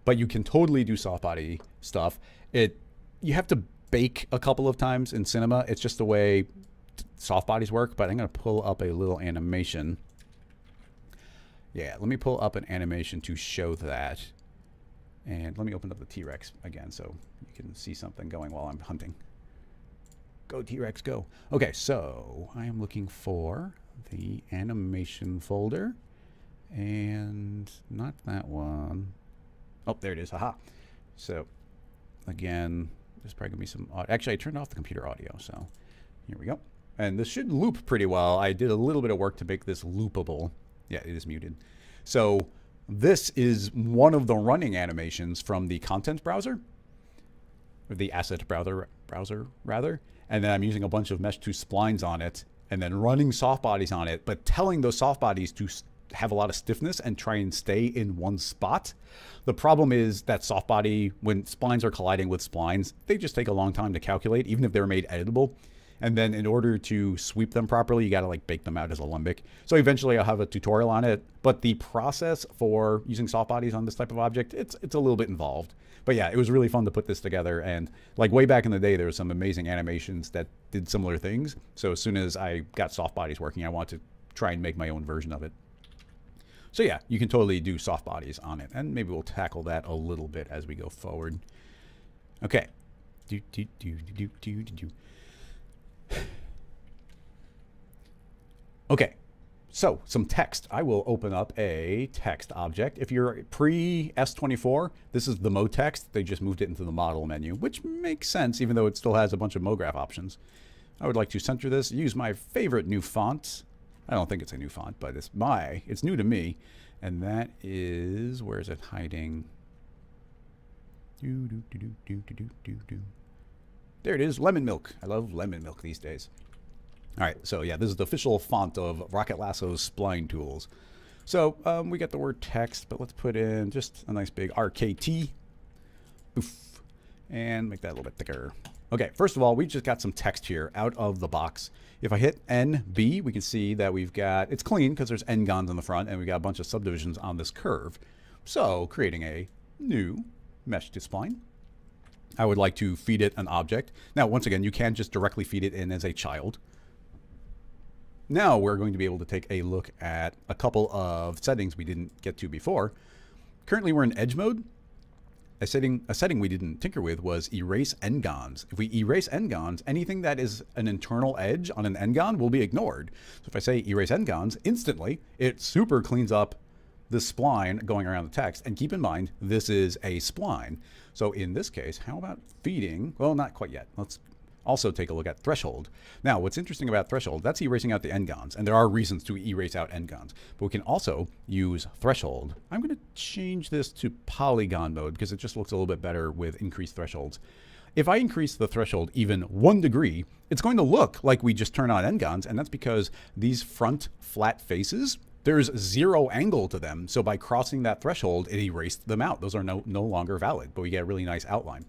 But you can totally do soft body stuff. You have to bake a couple of times in Cinema. It's just the way soft bodies work. But I'm going to pull up a little animation. Yeah, let me pull up an animation to show that. And let me open up the T-Rex again so you can see something going while I'm hunting. Go T-Rex, go. Okay, so I am looking for the animation folder. And not that one. Oh, there it is. Haha. So, again, there's probably going to be some audio. Actually, I turned off the computer audio, so here we go. And this should loop pretty well. I did a little bit of work to make this loopable. Yeah, it is muted. So this is one of the running animations from the content browser, or the asset browser rather. And then I'm using a bunch of mesh to splines on it, and then running soft bodies on it, but telling those soft bodies to have a lot of stiffness and try and stay in one spot. The problem is that soft body, when splines are colliding with splines, they just take a long time to calculate, even if they're made editable. And then in order to sweep them properly, you got to like bake them out as a limbic. So eventually I'll have a tutorial on it. But the process for using soft bodies on this type of object, it's a little bit involved. But yeah, it was really fun to put this together. And like way back in the day, there were some amazing animations that did similar things. So as soon as I got soft bodies working, I wanted to try and make my own version of it. So yeah, you can totally do soft bodies on it, and maybe we'll tackle that a little bit as we go forward. Okay. Okay, so some text. I will open up a text object. If you're pre-S24, this is the mode text. They just moved it into the model menu, which makes sense, even though it still has a bunch of MoGraph options. I would like to center this, use my favorite new font. I don't think it's a new font, but it's new to me. And that is, where is it hiding? There it is, lemon milk. I love lemon milk these days. All right, so yeah, this is the official font of Rocket Lasso's spline tools. So we got the word text, but let's put in just a nice big RKT. Oof. And make that a little bit thicker. Okay, first of all, we just got some text here out of the box. If I hit NB, we can see that we've got, it's clean because there's n-gons on the front, and we got a bunch of subdivisions on this curve. So creating a new mesh to spline. I would like to feed it an object. Now, once again, you can just directly feed it in as a child. Now we're going to be able to take a look at a couple of settings we didn't get to before. Currently we're in edge mode. A setting we didn't tinker with was erase n-gons. If we erase n-gons, anything that is an internal edge on an n-gon will be ignored. So if I say erase n-gons, instantly it super cleans up the spline going around the text. And keep in mind, this is a spline. So in this case, how about feeding? Well, not quite yet. Let's also take a look at threshold. Now, what's interesting about threshold, that's erasing out the n-gons, and there are reasons to erase out n-gons, but we can also use threshold. I'm going to change this to polygon mode because it just looks a little bit better with increased thresholds. If I increase the threshold even 1 degree, it's going to look like we just turn on n-gons, and that's because these front flat faces, there's 0 angle to them, so by crossing that threshold, it erased them out. Those are no longer valid, but we get a really nice outline.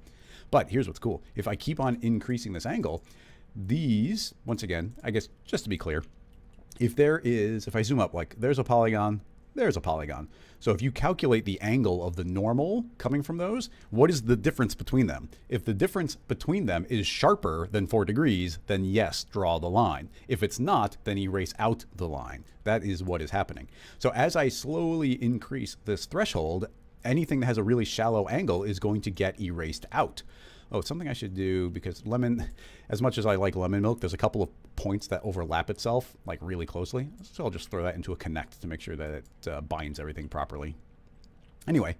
But here's what's cool. If I keep on increasing this angle, these, once again, I guess just to be clear, if I zoom up, like there's a polygon, there's a polygon. So if you calculate the angle of the normal coming from those, what is the difference between them? If the difference between them is sharper than 4 degrees, then yes, draw the line. If it's not, then erase out the line. That is what is happening. So as I slowly increase this threshold, anything that has a really shallow angle is going to get erased out. Oh, something I should do, because lemon, as much as I like lemon milk, there's a couple of points that overlap itself like really closely. So I'll just throw that into a connect to make sure that it binds everything properly. Anyway,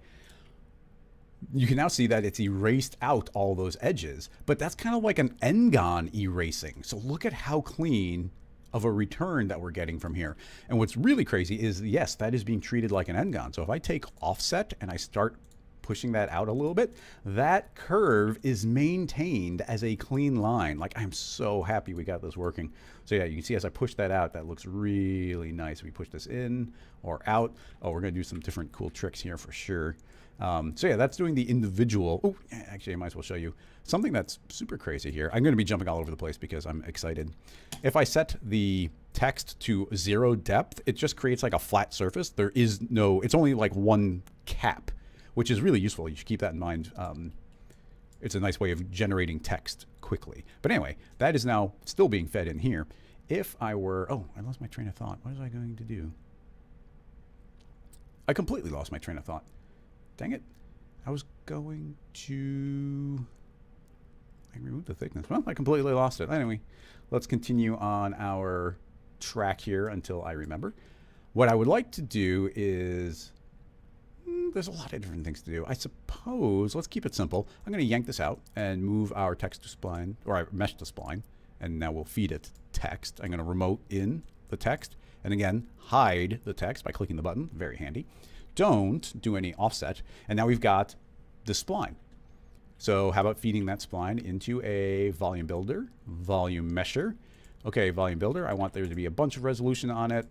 you can now see that it's erased out all those edges, but that's kind of like an n-gon erasing. So look at how clean of a return that we're getting from here. And what's really crazy is, yes, that is being treated like an n-gon. So if I take offset and I start pushing that out a little bit, that curve is maintained as a clean line. Like, I'm so happy we got this working. So yeah, you can see as I push that out, that looks really nice. We push this in or out. Oh, we're gonna do some different cool tricks here for sure. So yeah, that's doing the individual. Oh, actually, I might as well show you something that's super crazy here. I'm going to be jumping all over the place because I'm excited. If I set the text to 0 depth, it just creates like a flat surface. There is no, it's only like one cap, which is really useful. You should keep that in mind. It's a nice way of generating text quickly. But anyway, that is now still being fed in here. If I were, oh, I lost my train of thought. What was I going to do? I completely lost my train of thought. Dang it. I was going to, I removed the thickness. Well, I completely lost it. Anyway, let's continue on our track here until I remember. What I would like to do is, there's a lot of different things to do. I suppose, let's keep it simple. I'm going to yank this out and move our text to spline, or our mesh to spline, and now we'll feed it text. I'm going to remote in the text, and again, hide the text by clicking the button. Very handy. Don't do any offset, and now we've got the spline. So how about feeding that spline into a volume builder, volume mesher. Okay, volume builder, I want there to be a bunch of resolution on it,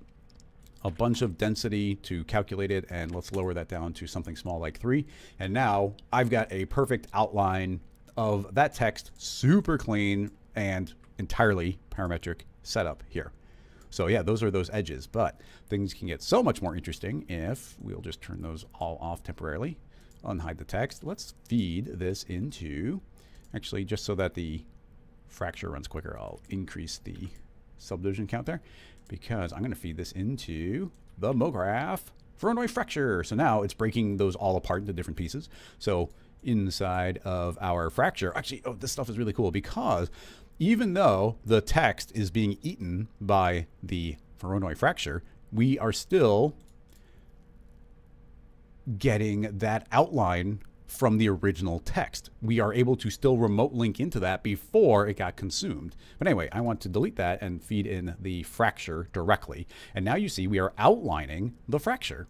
a bunch of density to calculate it, and let's lower that down to something small like 3. And now I've got a perfect outline of that text, super clean and entirely parametric setup here. So yeah, those are those edges, but things can get so much more interesting if we'll just turn those all off temporarily, unhide the text. Let's feed this into, actually, just so that the fracture runs quicker, I'll increase the subdivision count there, because I'm going to feed this into the MoGraph Voronoi fracture. So now it's breaking those all apart into different pieces. So inside of our fracture, actually, oh, this stuff is really cool because even though the text is being eaten by the Voronoi fracture, we are still getting that outline from the original text. We are able to still remote link into that before it got consumed. But anyway, I want to delete that and feed in the fracture directly. And now you see we are outlining the fracture.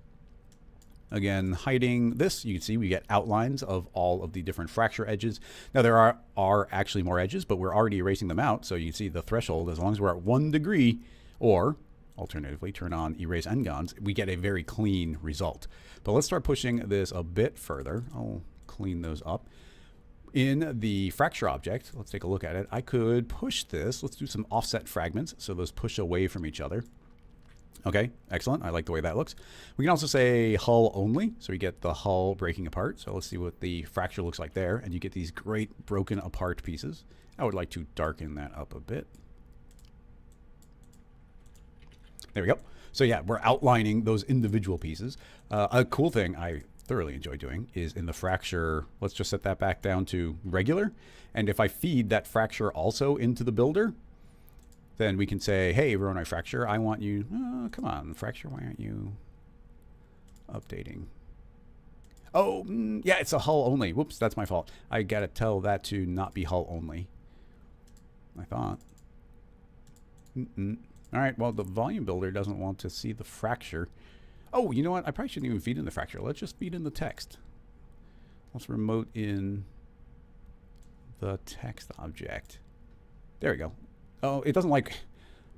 Again, hiding this, you can see we get outlines of all of the different fracture edges. Now there are actually more edges, but we're already erasing them out. So you can see the threshold, as long as we're at 1 degree, or alternatively turn on erase n-gons, we get a very clean result. But let's start pushing this a bit further. I'll clean those up. In the fracture object, let's take a look at it. I could push this. Let's do some offset fragments so those push away from each other. Okay, excellent. I like the way that looks. We can also say hull only, so we get the hull breaking apart. So let's see what the fracture looks like there, and you get these great broken apart pieces. I would like to darken that up a bit. There we go. So yeah, we're outlining those individual pieces. A cool thing I thoroughly enjoy doing is in the fracture, let's just set that back down to regular. And if I feed that fracture also into the builder, then we can say, hey, Voronoi fracture, I want you, come on, fracture, why aren't you updating? Oh, yeah, it's a hull only. Whoops, that's my fault. I got to tell that to not be hull only. I thought. All right, well, the volume builder doesn't want to see the fracture. Oh, you know what? I probably shouldn't even feed in the fracture. Let's just feed in the text. Let's remote in the text object. There we go. Oh, it doesn't like,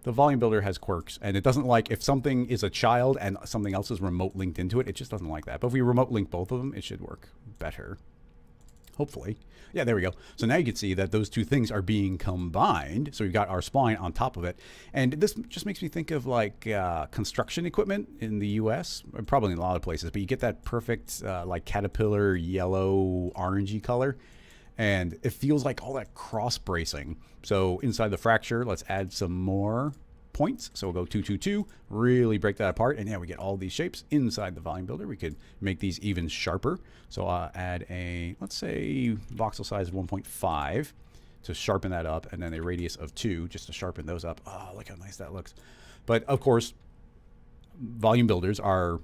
the volume builder has quirks, and it doesn't like if something is a child and something else is remote linked into it, it just doesn't like that. But if we remote link both of them, it should work better. Hopefully. Yeah, there we go. So now you can see that those two things are being combined. So we've got our spline on top of it. And this just makes me think of like construction equipment in the US, probably in a lot of places, but you get that perfect like caterpillar yellow orangey color. And it feels like all that cross bracing. So inside the fracture, let's add some more points. So we'll go 2, 2, 2, really break that apart. And yeah, we get all these shapes inside the volume builder. We could make these even sharper. So I'll add a, let's say, voxel size of 1.5 to sharpen that up. And then a radius of 2 just to sharpen those up. Oh, look how nice that looks. But of course, volume builders are,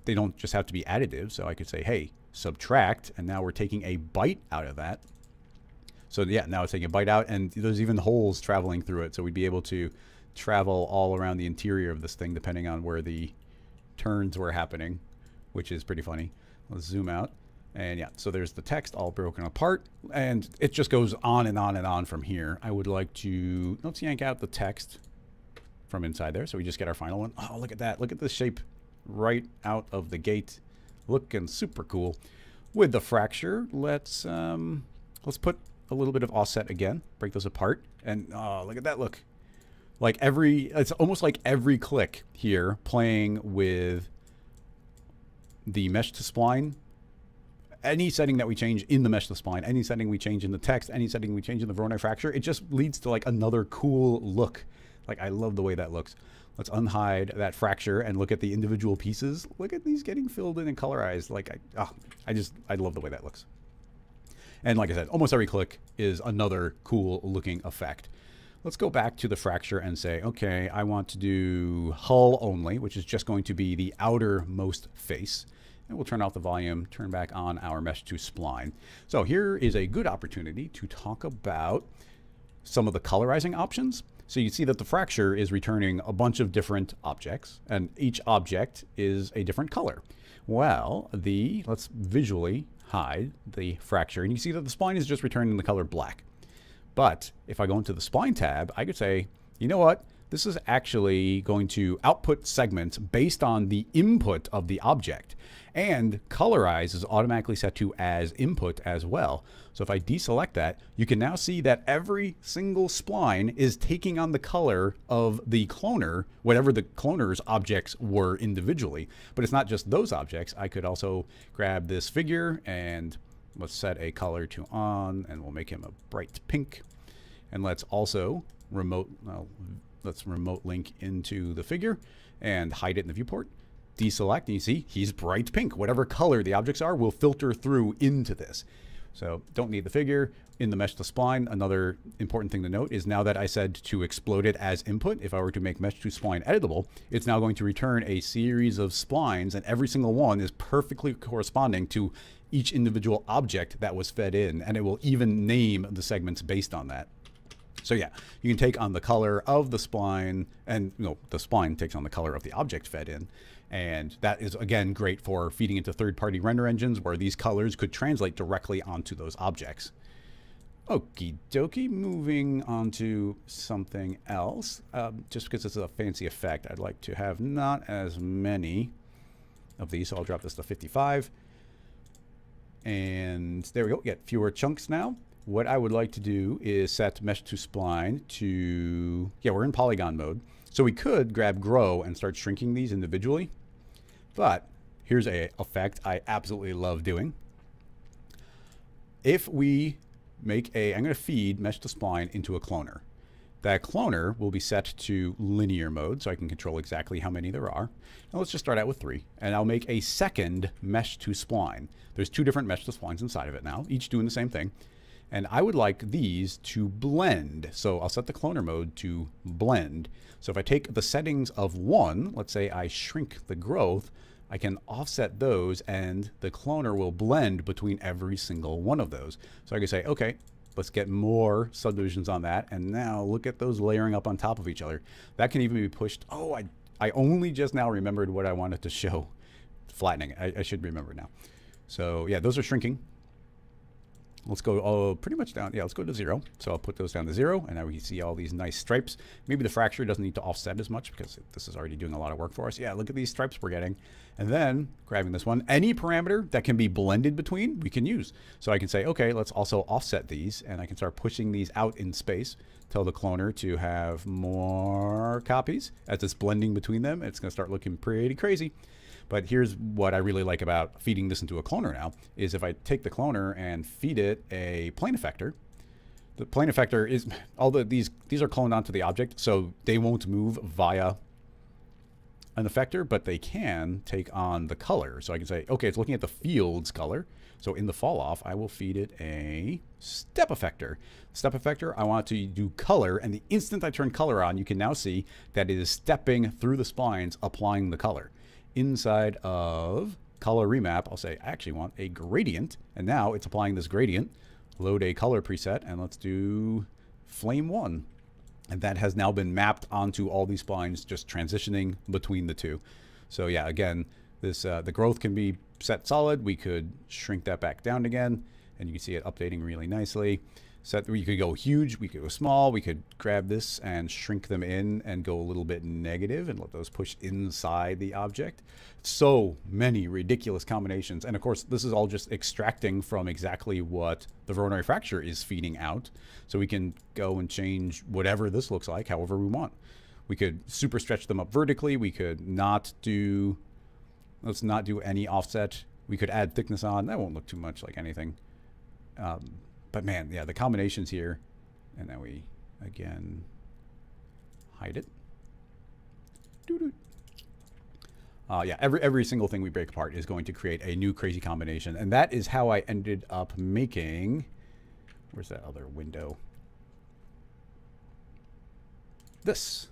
they don't just have to be additive. So I could say, hey, subtract, and now we're taking a byte out of that. So yeah, now it's taking a byte out, and there's even holes traveling through it. So we'd be able to travel all around the interior of this thing depending on where the turns were happening, which is pretty funny. Let's zoom out, and yeah, so there's the text all broken apart, and it just goes on and on and on from here. I would like to, let's yank out the text from inside there, so we just get our final one. Oh, look at that. Look at the shape right out of the gate. Looking super cool. With the fracture, let's put a little bit of offset again, break those apart, and oh, look at that look. Like it's almost like every click here playing with the mesh to spline. Any setting that we change in the mesh to spline, any setting we change in the text, any setting we change in the Voronoi fracture, it just leads to like another cool look. Like I love the way that looks. Let's unhide that fracture and look at the individual pieces. Look at these getting filled in and colorized. Like I love the way that looks. And like I said, almost every click is another cool looking effect. Let's go back to the fracture and say, okay, I want to do hull only, which is just going to be the outermost face. And we'll turn off the volume, turn back on our mesh to spline. So here is a good opportunity to talk about some of the colorizing options. So you see that the fracture is returning a bunch of different objects, and each object is a different color. Well, let's visually hide the fracture, and you see that the spline is just returning the color black. But if I go into the spline tab, I could say, you know what? This is actually going to output segments based on the input of the object. And colorize is automatically set to as input as well. So if I deselect that, you can now see that every single spline is taking on the color of the cloner, whatever the cloner's objects were individually. But it's not just those objects. I could also grab this figure and let's set a color to on, and we'll make him a bright pink. And let's also remote link into the figure and hide it in the viewport. deselect, and you see he's bright pink. Whatever color the objects are will filter through into this. So don't need the figure. In the mesh to spline, another important thing to note is now that I said to explode it as input, if I were to make mesh to spline editable, it's now going to return a series of splines, and every single one is perfectly corresponding to each individual object that was fed in, and it will even name the segments based on that. So yeah, you can take on the color of the spline, and the spline takes on the color of the object fed in. And that is, again, great for feeding into third-party render engines where these colors could translate directly onto those objects. Okie dokie, moving on to something else. Just because this is a fancy effect, I'd like to have not as many of these, so I'll drop this to 55. And there we go, get fewer chunks now. What I would like to do is set mesh to spline to, yeah, we're in polygon mode. So we could grab grow and start shrinking these individually. But here's a effect I absolutely love doing. If we make I'm going to feed mesh to spline into a cloner. That cloner will be set to linear mode, so I can control exactly how many there are. Now let's just start out with 3, and I'll make a second mesh to spline. There's 2 different mesh to splines inside of it now, each doing the same thing. And I would like these to blend. So I'll set the cloner mode to blend. So if I take the settings of 1, let's say I shrink the growth, I can offset those and the cloner will blend between every single one of those. So I can say, okay, let's get more subdivisions on that. And now look at those layering up on top of each other. That can even be pushed. Oh, I only just now remembered what I wanted to show. Flattening. I should remember now. So yeah, those are shrinking. Let's go pretty much down. Yeah, let's go to 0. So I'll put those down to 0, and now we can see all these nice stripes. Maybe the fracture doesn't need to offset as much because this is already doing a lot of work for us. Yeah, look at these stripes we're getting. And then grabbing this one, any parameter that can be blended between, we can use. So I can say, okay, let's also offset these, and I can start pushing these out in space. Tell the cloner to have more copies. As it's blending between them, it's going to start looking pretty crazy. But here's what I really like about feeding this into a cloner now, is if I take the cloner and feed it a plane effector, the plane effector is, although these are cloned onto the object, so they won't move via an effector, but they can take on the color. So I can say, okay, it's looking at the field's color. So in the fall off, I will feed it a step effector. Step effector, I want it to do color, and the instant I turn color on, you can now see that it is stepping through the splines, applying the color. Inside of color remap, I'll say I actually want a gradient, and now it's applying this gradient. Load a color preset, and let's do flame 1. And that has now been mapped onto all these splines, just transitioning between the two. So yeah, again, this the growth can be set solid. We could shrink that back down again, and you can see it updating really nicely. We could go huge, we could go small, we could grab this and shrink them in and go a little bit negative and let those push inside the object. So many ridiculous combinations. And of course, this is all just extracting from exactly what the Voronoi fracture is feeding out. So we can go and change whatever this looks like, however we want. We could super stretch them up vertically. We could not do, let's not do any offset. We could add thickness on. That won't look too much like anything. But man, yeah, the combinations here, and then we, again, hide it. Yeah, every single thing we break apart is going to create a new crazy combination. And that is how I ended up making, where's that other window? This,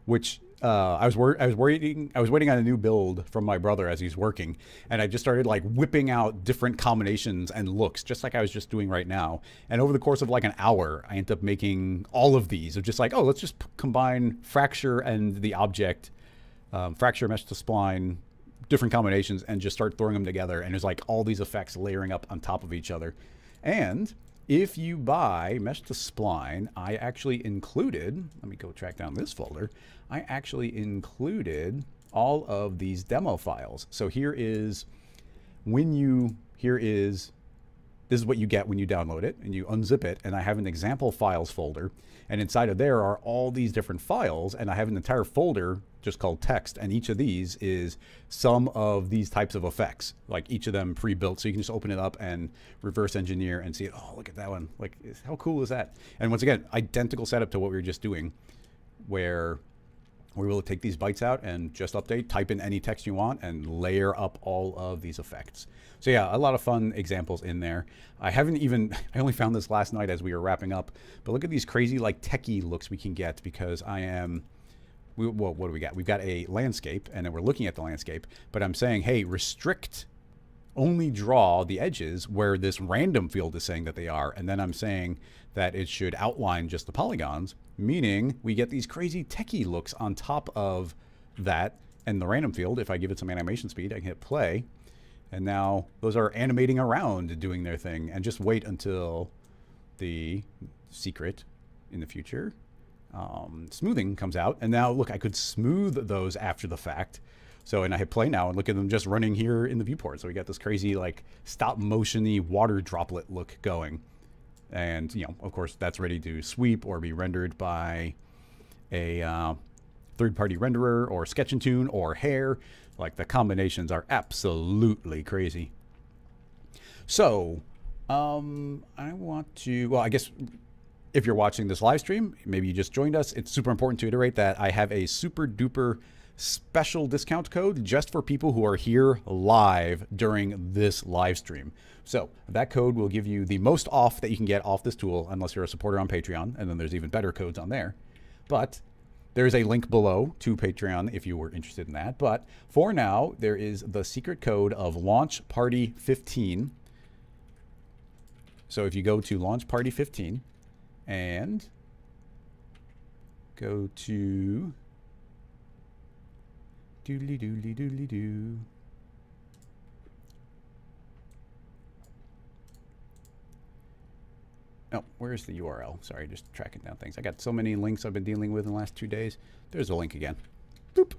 which I was waiting on a new build from my brother as he's working, and I just started like whipping out different combinations and looks, just like I was just doing right now. And over the course of like an hour, I ended up making all of these of just like, oh, let's just combine fracture and the object, fracture, mesh to spline, different combinations, and just start throwing them together. And there's like all these effects layering up on top of each other. And if you buy mesh to spline, I actually included, let me go track down this folder. I actually included all of these demo files. So here is this is what you get when you download it and you unzip it. And I have an example files folder, and inside of there are all these different files, and I have an entire folder just called text. And each of these is some of these types of effects, like each of them pre-built. So you can just open it up and reverse engineer and see it. Oh, look at that one. Like, how cool is that? And once again, identical setup to what we were just doing, where we will take these bytes out and just update, type in any text you want, and layer up all of these effects. So yeah, a lot of fun examples in there. I only found this last night as we were wrapping up, but look at these crazy like techie looks we can get because well, what do we got? We've got a landscape, and then we're looking at the landscape, but I'm saying, hey, restrict, only draw the edges where this random field is saying that they are. And then I'm saying that it should outline just the polygons, meaning we get these crazy techie looks on top of that. And the random field, if I give it some animation speed, I can hit play. And now those are animating around doing their thing. And just wait until the secret in the future, smoothing comes out. And now look, I could smooth those after the fact. So, and I hit play now and look at them just running here in the viewport. So we got this crazy like stop motion-y water droplet look going. And, you know, of course that's ready to sweep or be rendered by a third-party renderer or Sketch and Tune or Hair. Like the combinations are absolutely crazy. So, I want to, well, I guess if you're watching this live stream, maybe you just joined us, it's super important to iterate that I have a super duper special discount code just for people who are here live during this live stream. So that code will give you the most off that you can get off this tool unless you're a supporter on Patreon, and then there's even better codes on there. But there's a link below to Patreon if you were interested in that. But for now, there is the secret code of Launch Party 15. So if you go to Launch Party 15 and go to doodly doodly doodly doo. Oh, where's the URL? Sorry, just tracking down things. I got so many links I've been dealing with in the last 2 days. There's a link again. Boop.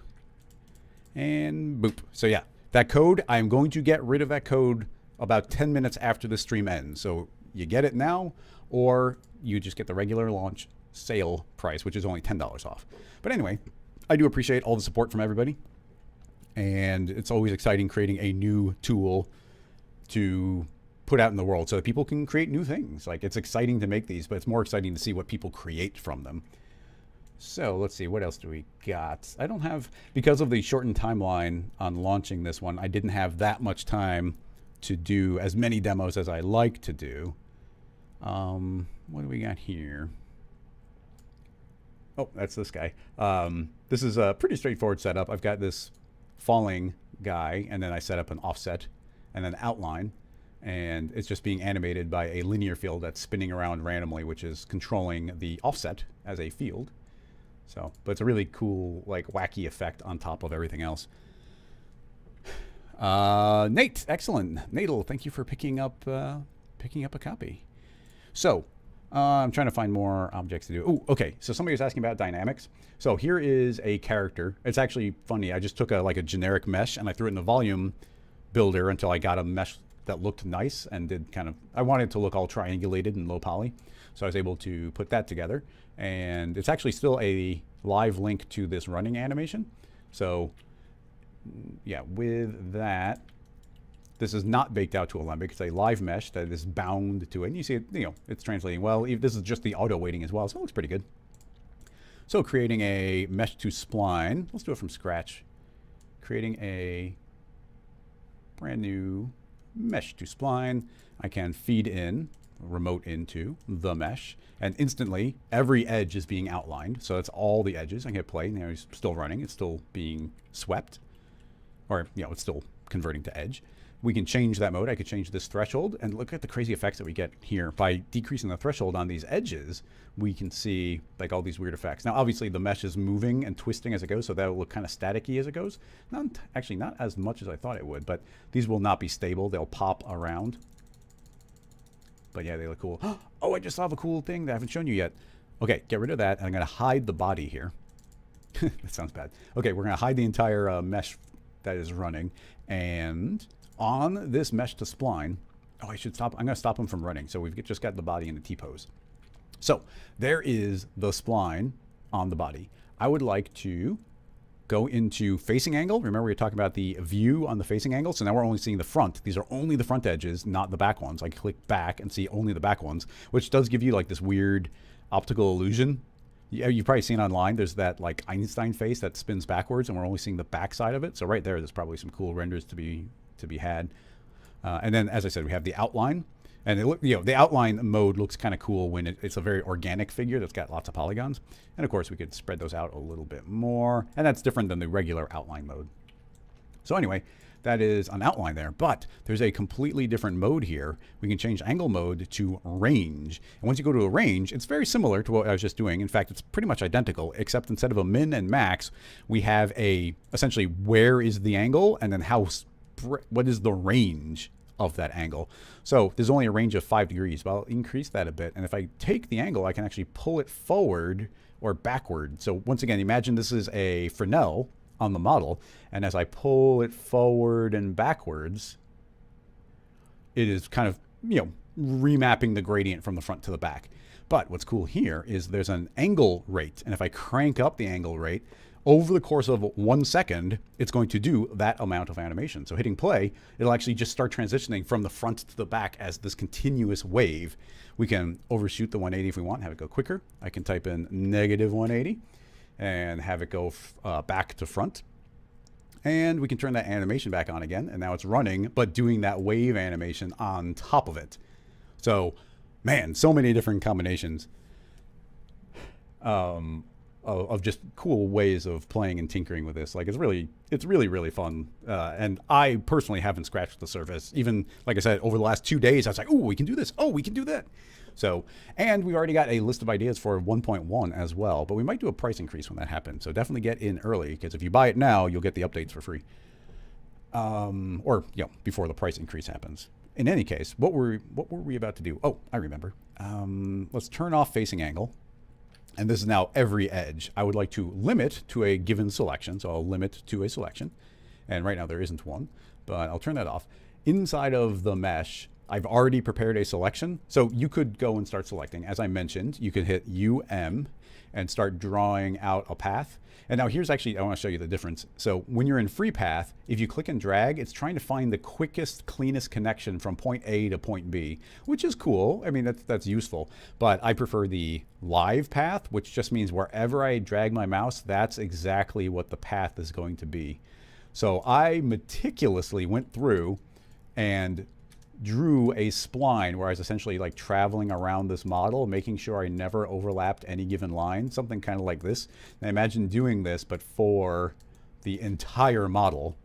And boop. So yeah, that code, I'm going to get rid of that code about 10 minutes after the stream ends. So you get it now, or you just get the regular launch sale price, which is only $10 off. But anyway, I do appreciate all the support from everybody. And it's always exciting creating a new tool to put out in the world so that people can create new things. Like, it's exciting to make these, but it's more exciting to see what people create from them. So let's see, what else do we got? I don't have, because of the shortened timeline on launching this one, I didn't have that much time to do as many demos as I like to do. What do we got here? Oh, that's this guy. This is a pretty straightforward setup. I've got this falling guy, and then I set up an offset and an outline, and it's just being animated by a linear field that's spinning around randomly, which is controlling the offset as a field. So, but it's a really cool, like, wacky effect on top of everything else. Nate, excellent. Natal, thank you for picking up a copy. So, I'm trying to find more objects to do. Oh, okay. So somebody was asking about dynamics. So here is a character. It's actually funny. I just took like a generic mesh and I threw it in the volume builder until I got a mesh that looked nice and did kind of, I wanted it to look all triangulated and low poly. So I was able to put that together, and it's actually still a live link to this running animation. So yeah, with that, this is not baked out to Alembic. It's a live mesh that is bound to it. And you see it, you know, it's translating well. This is just the auto weighting as well, so it looks pretty good. So creating a mesh to spline. Let's do it from scratch. Creating a brand new mesh to spline. I can feed in, remote into the mesh, and instantly every edge is being outlined. So that's all the edges. I can hit play. Now it's still running. It's still being swept, or, you know, it's still converting to edge. We can change that mode. I could change this threshold, and look at the crazy effects that we get here. By decreasing the threshold on these edges, we can see like all these weird effects. Now, obviously the mesh is moving and twisting as it goes, so that will look kind of staticky as it goes. Actually not as much as I thought it would, but these will not be stable. They'll pop around. But yeah, they look cool. Oh, I just saw the cool thing that I haven't shown you yet. Okay, get rid of that, and I'm gonna hide the body here. That sounds bad. Okay, we're gonna hide the entire mesh that is running, and on this mesh to spline, oh, I should stop. I'm going to stop him from running. So we've just got the body in the T-pose. So there is the spline on the body. I would like to go into facing angle. Remember, we were talking about the view on the facing angle. So now we're only seeing the front. These are only the front edges, not the back ones. I click back and see only the back ones, which does give you like this weird optical illusion Yeah, you've probably seen online, there's that like Einstein face that spins backwards and we're only seeing the back side of it. So right there's probably some cool renders to be had. And then, as I said, we have the outline. And the outline mode looks kind of cool when it's a very organic figure that's got lots of polygons. And of course, we could spread those out a little bit more. And that's different than the regular outline mode. So anyway, that is an outline there. But there's a completely different mode here. We can change angle mode to range. And once you go to a range, it's very similar to what I was just doing. In fact, it's pretty much identical, except instead of a min and max, we have essentially where is the angle and then what is the range of that angle. So there's only a range of 5 degrees, but I'll increase that a bit. And if I take the angle, I can actually pull it forward or backward. So once again, imagine this is a Fresnel on the model. And as I pull it forward and backwards, it is kind of, remapping the gradient from the front to the back. But what's cool here is there's an angle rate. And if I crank up the angle rate, over the course of 1 second, it's going to do that amount of animation. So hitting play, it'll actually just start transitioning from the front to the back as this continuous wave. We can overshoot the 180 if we want, have it go quicker. I can type in -180 and have it go back to front. And we can turn that animation back on again. And now it's running, but doing that wave animation on top of it. So, man, so many different combinations. Of just cool ways of playing and tinkering with this. Like it's really fun. And I personally haven't scratched the surface. Even like I said, over the last 2 days, I was like, oh, we can do this. Oh, we can do that. So, and we've already got a list of ideas for 1.1 as well, but we might do a price increase when that happens. So definitely get in early because if you buy it now, you'll get the updates for free. Or, before the price increase happens. In any case, what were we about to do? Oh, I remember. Let's turn off facing angle. And this is now every edge. I would like to limit to a given selection. So I'll limit to a selection. And right now there isn't one, but I'll turn that off. Inside of the mesh, I've already prepared a selection. So you could go and start selecting. As I mentioned, you could hit UM and start drawing out a path. And now here's actually, I want to show you the difference. So when you're in free path, if you click and drag, it's trying to find the quickest, cleanest connection from point A to point B, which is cool. I mean, that's useful, but I prefer the live path, which just means wherever I drag my mouse, that's exactly what the path is going to be. So I meticulously went through and drew a spline where I was essentially like traveling around this model, making sure I never overlapped any given line, something kind of like this. And I imagine doing this, but for the entire model.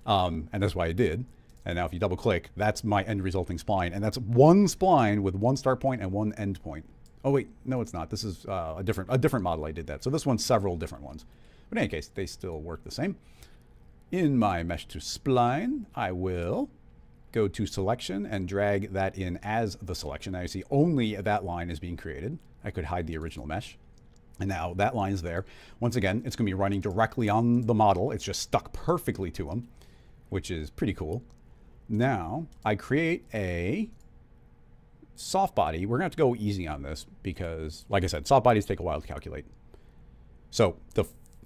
And that's why I did. And now if you double click, that's my end resulting spline. And that's one spline with one start point and one end point. Oh wait, no, it's not. This is a different model I did that. So this one's several different ones. But in any case, they still work the same. In my mesh to spline, I will go to selection and drag that in as the selection. Now you see only that line is being created. I could hide the original mesh. And now that line's there. Once again, it's going to be running directly on the model. It's just stuck perfectly to them, which is pretty cool. Now I create a soft body. We're going to have to go easy on this because, like I said, soft bodies take a while to calculate. So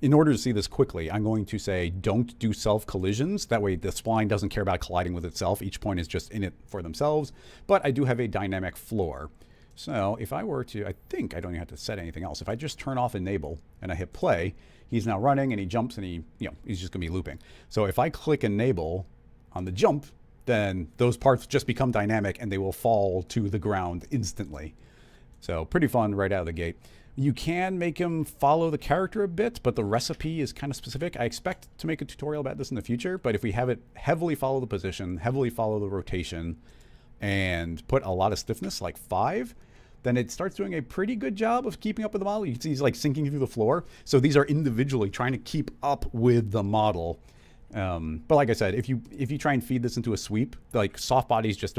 in order to see this quickly, I'm going to say don't do self collisions. That way the spline doesn't care about colliding with itself. Each point is just in it for themselves. But I do have a dynamic floor. So if I were to, I think I don't even have to set anything else. If I just turn off enable and I hit play, he's now running and he jumps and he's just going to be looping. So if I click enable on the jump, then those parts just become dynamic and they will fall to the ground instantly. So pretty fun right out of the gate. You can make him follow the character a bit, but the recipe is kind of specific. I expect to make a tutorial about this in the future, but if we have it heavily follow the position, heavily follow the rotation, and put a lot of stiffness, like 5, then it starts doing a pretty good job of keeping up with the model. You can see he's like sinking through the floor. So these are individually trying to keep up with the model. But like I said, if you try and feed this into a sweep, like soft bodies just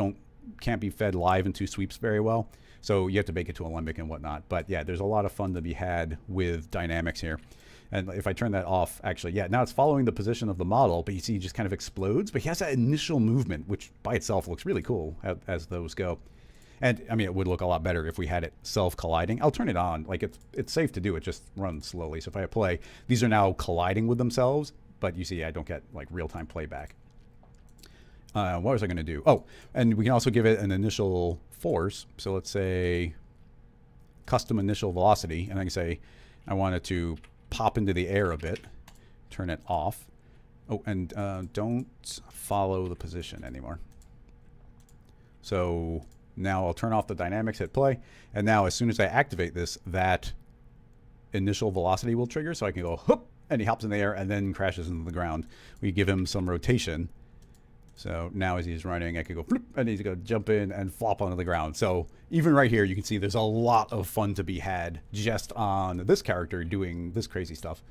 can't be fed live into sweeps very well. So you have to bake it to Alembic and whatnot. But yeah, there's a lot of fun to be had with dynamics here. And if I turn that off, actually, yeah, now it's following the position of the model, but you see he just kind of explodes. But he has that initial movement, which by itself looks really cool as those go. And I mean, it would look a lot better if we had it self-colliding. I'll turn it on. Like it's safe to do. It just runs slowly. So if I play, these are now colliding with themselves. But you see, I don't get like real-time playback. What was I going to do? Oh, and we can also give it an initial force. So let's say custom initial velocity. And I can say I want it to pop into the air a bit. Turn it off. Oh, and don't follow the position anymore. So now I'll turn off the dynamics, hit play, and now as soon as I activate this, that initial velocity will trigger, so I can go whoop, and he hops in the air and then crashes into the ground. We give him some rotation. So now as he's running, I could go flip, and he's going to jump in and flop onto the ground. So even right here, you can see there's a lot of fun to be had just on this character doing this crazy stuff.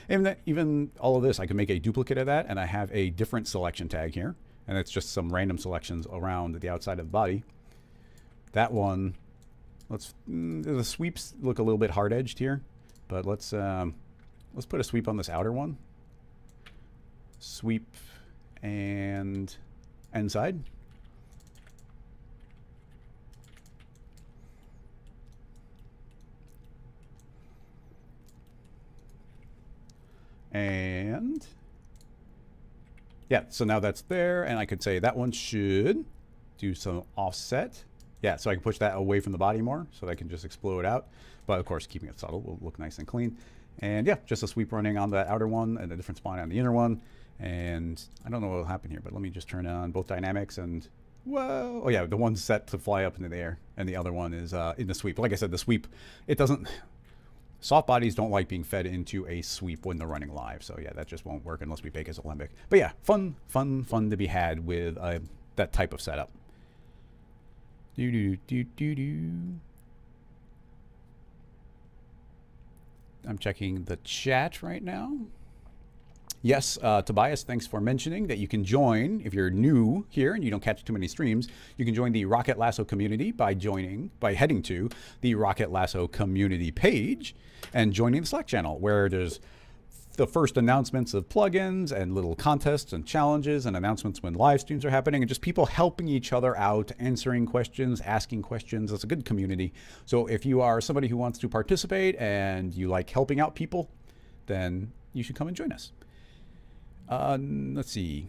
And even all of this, I can make a duplicate of that, and I have a different selection tag here. And it's just some random selections around the outside of the body. That one, the sweeps look a little bit hard-edged here, but let's put a sweep on this outer one. Sweep and end side. And yeah, so now that's there, and I could say that one should do some offset. Yeah, so I can push that away from the body more so that I can just explode out. But of course, keeping it subtle will look nice and clean. And yeah, just a sweep running on that outer one and a different spline on the inner one. And I don't know what will happen here, but let me just turn on both dynamics and whoa. Oh yeah, the one's set to fly up into the air and the other one is in the sweep. Like I said, the sweep, it doesn't, soft bodies don't like being fed into a sweep when they're running live. So yeah, that just won't work unless we bake as a limbic. But yeah, fun to be had with that type of setup. I'm checking the chat right now. Yes, Tobias, thanks for mentioning that you can join, if you're new here and you don't catch too many streams, you can join the Rocket Lasso community by heading to the Rocket Lasso community page and joining the Slack channel, where there's the first announcements of plugins and little contests and challenges and announcements when live streams are happening, and just people helping each other out, answering questions, asking questions. It's a good community. So if you are somebody who wants to participate and you like helping out people, then you should come and join us. Let's see.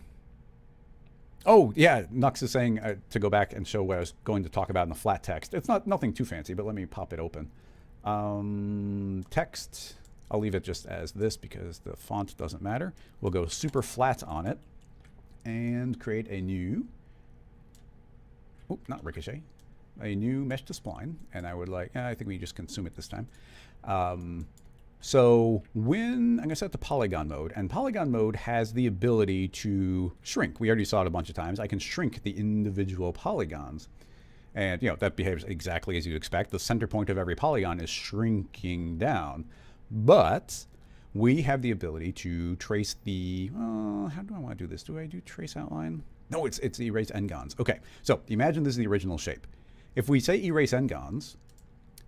Oh, yeah, Nux is saying to go back and show what I was going to talk about in the flat text. It's nothing too fancy, but let me pop it open. Text, I'll leave it just as this because the font doesn't matter. We'll go super flat on it and create a new, oh, not ricochet, a new mesh to spline. And I would like, I think we just consume it this time. So when I'm going to set the polygon mode, and polygon mode has the ability to shrink. We already saw it a bunch of times. I can shrink the individual polygons. And, you know, that behaves exactly as you'd expect. The center point of every polygon is shrinking down. But we have the ability to trace the, how do I want to do this? Do I do trace outline? No, it's erase n-gons. Okay, so imagine this is the original shape. If we say erase n-gons,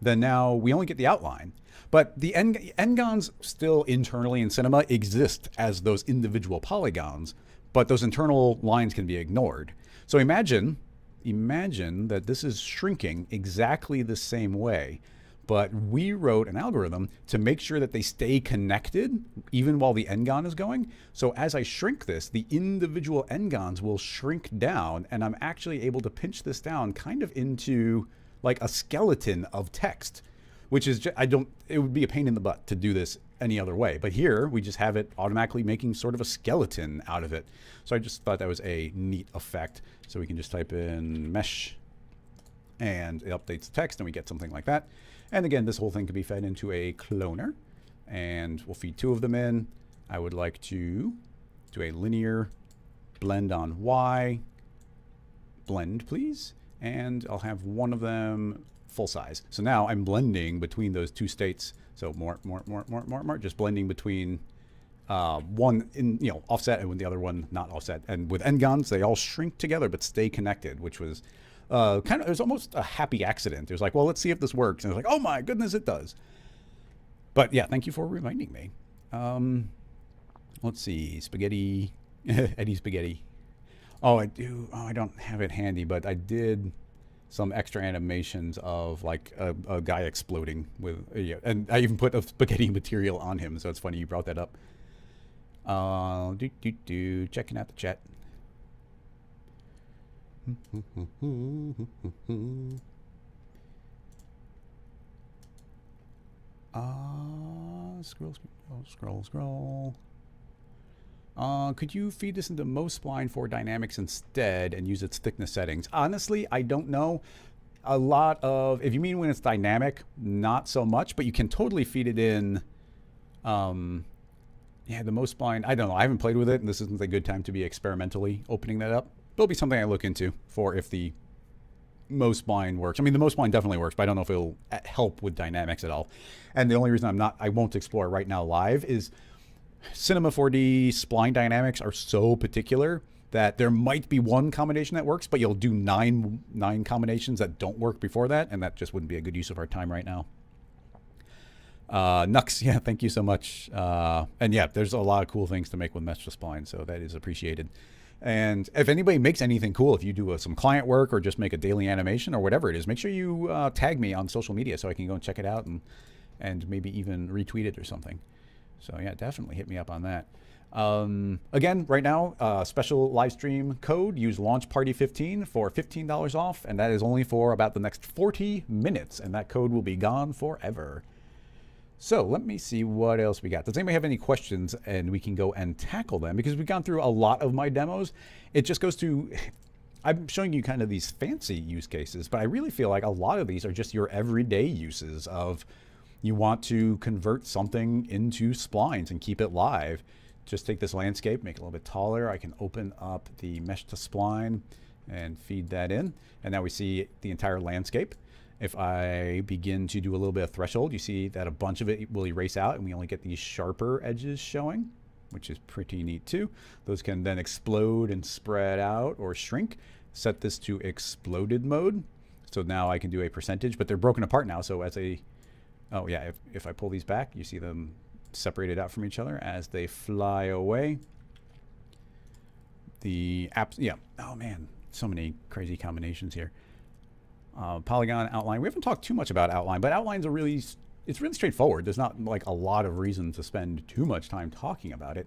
then now we only get the outline. But the n-gons still internally in Cinema exist as those individual polygons, but those internal lines can be ignored. So imagine that this is shrinking exactly the same way, but we wrote an algorithm to make sure that they stay connected even while the n-gon is going. So as I shrink this, the individual n-gons will shrink down, and I'm actually able to pinch this down kind of into like a skeleton of text, which is just, it would be a pain in the butt to do this any other way. But here we just have it automatically making sort of a skeleton out of it. So I just thought that was a neat effect. So we can just type in mesh and it updates the text and we get something like that. And again, this whole thing can be fed into a cloner and we'll feed two of them in. I would like to do a linear blend on Y. Blend, please. And I'll have one of them full size. So now I'm blending between those two states. So more, just blending between one in, offset and with the other one not offset. And with n-gons, they all shrink together but stay connected, which was it was almost a happy accident. It was like, well, let's see if this works. And it was like, oh my goodness, it does. But yeah, thank you for reminding me. Let's see, spaghetti, Eddie Spaghetti. Oh, I do. Oh, I don't have it handy, but I did some extra animations of like a guy exploding with, and I even put a spaghetti material on him. So it's funny you brought that up. Checking out the chat. Scroll. Could you feed this into most spline for dynamics instead and use its thickness settings? Honestly, I don't know. A lot of, if you mean when it's dynamic, not so much, but you can totally feed it in. Yeah, the most spline, I don't know. I haven't played with it, and this isn't a good time to be experimentally opening that up. It'll be something I look into for if the most spline works. I mean, the most spline definitely works, but I don't know if it'll help with dynamics at all. And the only reason I won't explore it right now live is Cinema 4D spline dynamics are so particular that there might be one combination that works, but you'll do nine combinations that don't work before that, and that just wouldn't be a good use of our time right now. Nux, yeah, thank you so much. And yeah, there's a lot of cool things to make with mesh to spline, so that is appreciated. And if anybody makes anything cool, if you do some client work or just make a daily animation or whatever it is, make sure you tag me on social media so I can go and check it out and maybe even retweet it or something. So yeah, definitely hit me up on that. Again, right now, special live stream code, use launch party 15 for $15 off, and that is only for about the next 40 minutes, and that code will be gone forever. So let me see what else we got. Does anybody have any questions? And we can go and tackle them because we've gone through a lot of my demos. It just goes to, I'm showing you kind of these fancy use cases, but I really feel like a lot of these are just your everyday uses of you want to convert something into splines and keep it live. Just take this landscape, make it a little bit taller. I can open up the mesh to spline and feed that in. And now we see the entire landscape. If I begin to do a little bit of threshold, you see that a bunch of it will erase out and we only get these sharper edges showing, which is pretty neat too. Those can then explode and spread out or shrink. Set this to exploded mode. So now I can do a percentage, but they're broken apart now. So as a, oh yeah, if I pull these back, you see them separated out from each other as they fly away. The apps, yeah, oh man, so many crazy combinations here. Polygon, outline. We haven't talked too much about outline, but outlines are really, it's really straightforward. There's not like a lot of reason to spend too much time talking about it.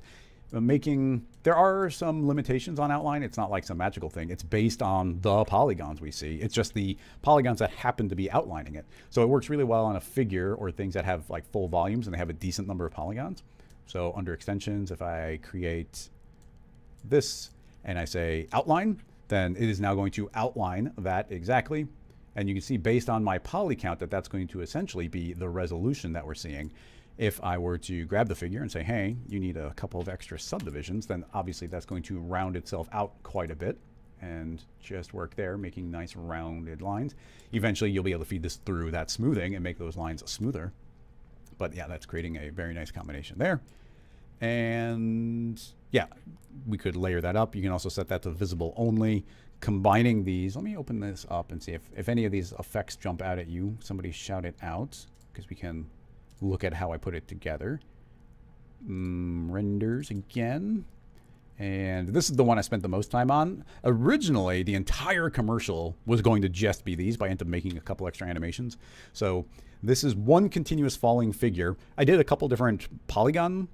There are some limitations on outline. It's not like some magical thing. It's based on the polygons we see. It's just the polygons that happen to be outlining it. So it works really well on a figure or things that have like full volumes and they have a decent number of polygons. So under extensions, if I create this and I say outline, then it is now going to outline that exactly. And you can see based on my poly count that that's going to essentially be the resolution that we're seeing. If I were to grab the figure and say, hey, you need a couple of extra subdivisions, then obviously that's going to round itself out quite a bit and just work there, making nice rounded lines. Eventually you'll be able to feed this through that smoothing and make those lines smoother. But yeah, that's creating a very nice combination there. And yeah, we could layer that up. You can also set that to visible only. Combining these, let me open this up and see if any of these effects jump out at you. Somebody shout it out because we can look at how I put it together. Renders again. And this is the one I spent the most time on. Originally, the entire commercial was going to just be these, but I ended up making a couple extra animations. So this is one continuous falling figure. I did a couple different polygon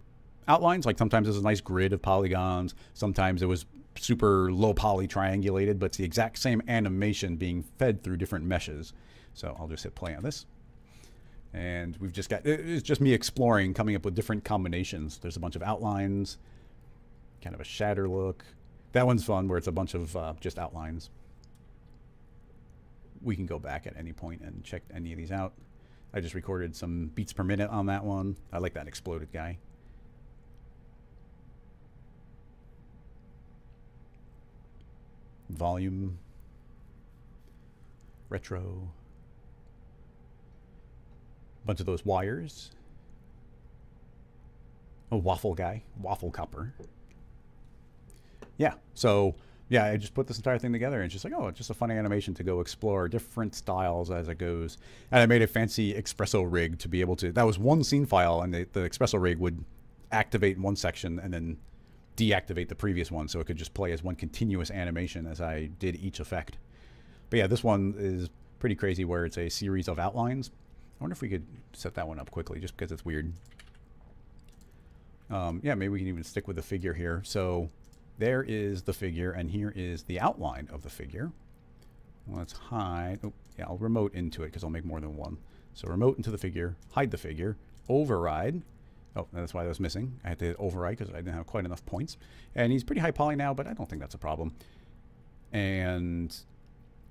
outlines. Like sometimes there's a nice grid of polygons. Sometimes it was super low poly triangulated, but it's the exact same animation being fed through different meshes. So I'll just hit play on this. And we've just got, it's just me exploring, coming up with different combinations. There's a bunch of outlines, kind of a shatter look. That one's fun where it's a bunch of just outlines. We can go back at any point and check any of these out. I just recorded some beats per minute on that one. I like that exploded guy. Volume, retro, bunch of those wires, a waffle guy, waffle copper. Yeah, so yeah, I just put this entire thing together and it's just like, oh, it's just a funny animation to go explore different styles as it goes. And I made a fancy espresso rig to be able to, that was one scene file, and the espresso rig would activate one section and then deactivate the previous one, so it could just play as one continuous animation as I did each effect. But yeah, this one is pretty crazy where it's a series of outlines. I wonder if we could set that one up quickly just because it's weird. Yeah, maybe we can even stick with the figure here. So there is the figure and here is the outline of the figure. Let's hide. Oh, yeah, I'll remote into it because I'll make more than one. So remote into the figure, hide the figure, override. Oh, that's why that was missing. I had to override because I didn't have quite enough points. And he's pretty high poly now, but I don't think that's a problem. And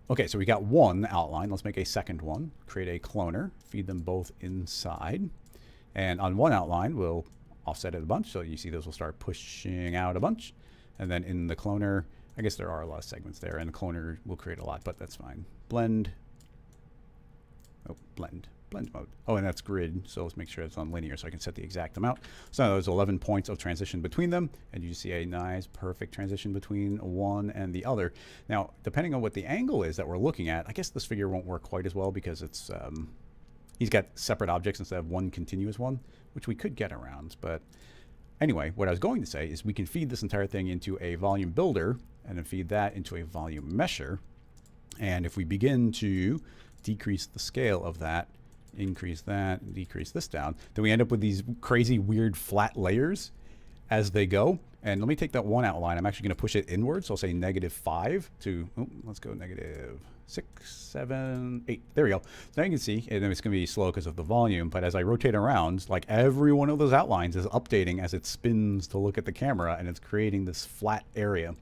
okay, so we got one outline. Let's make a second one. Create a cloner. Feed them both inside. And on one outline, we'll offset it a bunch. So you see those will start pushing out a bunch. And then in the cloner, I guess there are a lot of segments there. And the cloner will create a lot, but that's fine. Blend. Oh, blend. Blend mode. Oh, and that's grid, so let's make sure it's on linear so I can set the exact amount. So there's 11 points of transition between them, and you see a nice, perfect transition between one and the other. Now, depending on what the angle is that we're looking at, I guess this figure won't work quite as well because it's he's got separate objects instead of one continuous one, which we could get around. But anyway, what I was going to say is we can feed this entire thing into a volume builder and then feed that into a volume mesher. And if we begin to decrease the scale of that, increase that, decrease this down, then we end up with these crazy weird flat layers as they go. And let me take that one outline. I'm actually going to push it inward. So I'll say -5 to, oh, let's go -6, 7, 8. There we go. Now you can see, and then it's going to be slow because of the volume. But as I rotate around, like every one of those outlines is updating as it spins to look at the camera, and it's creating this flat area.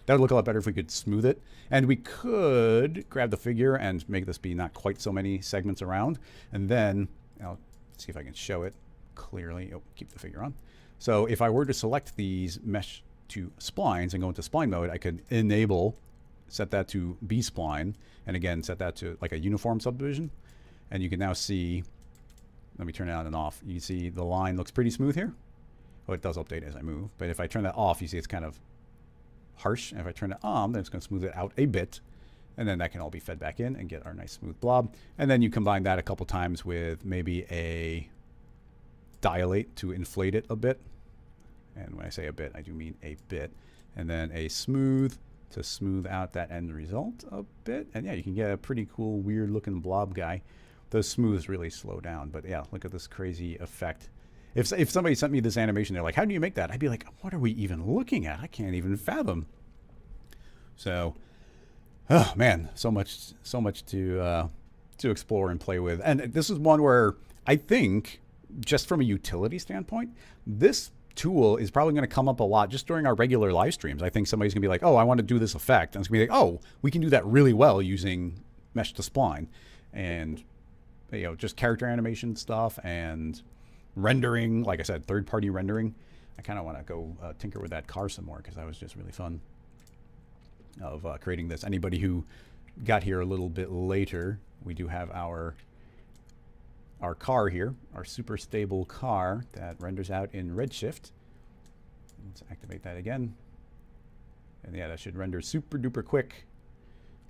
That would look a lot better if we could smooth it. And we could grab the figure and make this be not quite so many segments around. And then, I'll see if I can show it clearly. Oh, keep the figure on. So if I were to select these mesh to splines and go into spline mode, I could enable, set that to B-spline, and again, set that to like a uniform subdivision. And you can now see, let me turn it on and off. You can see the line looks pretty smooth here. Oh, it does update as I move. But if I turn that off, you see it's kind of harsh. And if I turn it on, then it's going to smooth it out a bit. And then that can all be fed back in and get our nice smooth blob. And then you combine that a couple times with maybe a dilate to inflate it a bit. And when I say a bit, I do mean a bit. And then a smooth to smooth out that end result a bit. And yeah, you can get a pretty cool, weird looking blob guy. Those smooths really slow down. But yeah, look at this crazy effect. If somebody sent me this animation, they're like, how do you make that? I'd be like, what are we even looking at? I can't even fathom. So, oh man, so much to explore and play with. And this is one where I think, just from a utility standpoint, this tool is probably going to come up a lot just during our regular live streams. I think somebody's going to be like, oh, I want to do this effect. And it's going to be like, oh, we can do that really well using mesh to spline. And, you know, just character animation stuff and rendering, like I said, third-party rendering. I kind of want to go tinker with that car some more because that was just really fun of creating this. Anybody who got here a little bit later, we do have our car here, our super stable car that renders out in Redshift. Let's activate that again. And yeah, that should render super duper quick.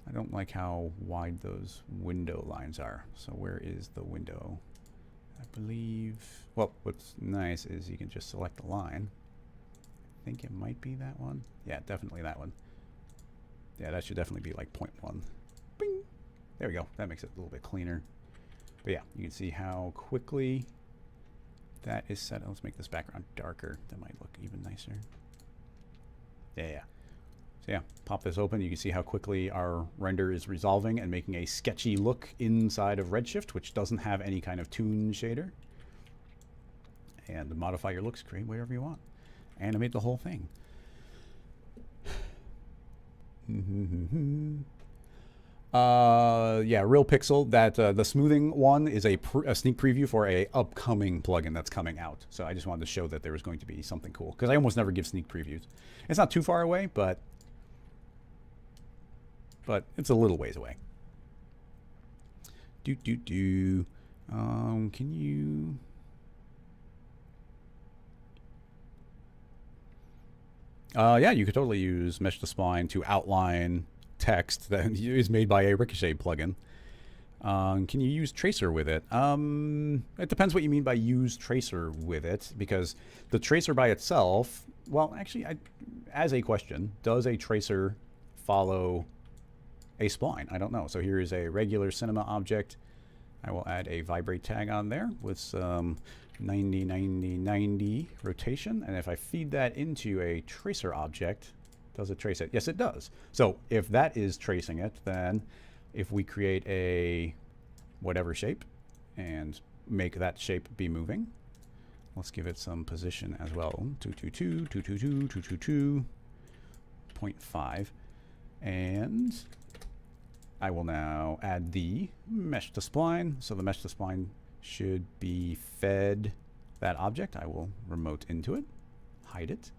I don't like how wide those window lines are. So where is the window? I believe, well, what's nice is you can just select the line. I think it might be that one. Yeah, definitely that one. Yeah, that should definitely be like 0.1. Bing! There we go. That makes it a little bit cleaner. But yeah, you can see how quickly that is set. Let's make this background darker. That might look even nicer. Yeah. So yeah, pop this open. You can see how quickly our render is resolving and making a sketchy look inside of Redshift, which doesn't have any kind of toon shader. And modify your looks, create whatever you want. Animate the whole thing. Yeah, Real Pixel. That the smoothing one is a sneak preview for a upcoming plugin that's coming out. So I just wanted to show that there was going to be something cool because I almost never give sneak previews. It's not too far away, but it's a little ways away. Can you? Yeah, you could totally use Mesh to Spline to outline text that is made by a Ricochet plugin. Can you use Tracer with it? It depends what you mean by use Tracer with it, because the Tracer by itself, well, actually, as a question, does a Tracer follow a spline? I don't know. So here is a regular cinema object. I will add a vibrate tag on there with some 90, 90, 90 rotation. And if I feed that into a tracer object, does it trace it? Yes, it does. So if that is tracing it, then if we create a whatever shape, and make that shape be moving. Let's give it some position as well. 222, 222, 222, 0.5. And I will now add the mesh to spline. So the mesh to spline should be fed that object. I will remote into it, hide it.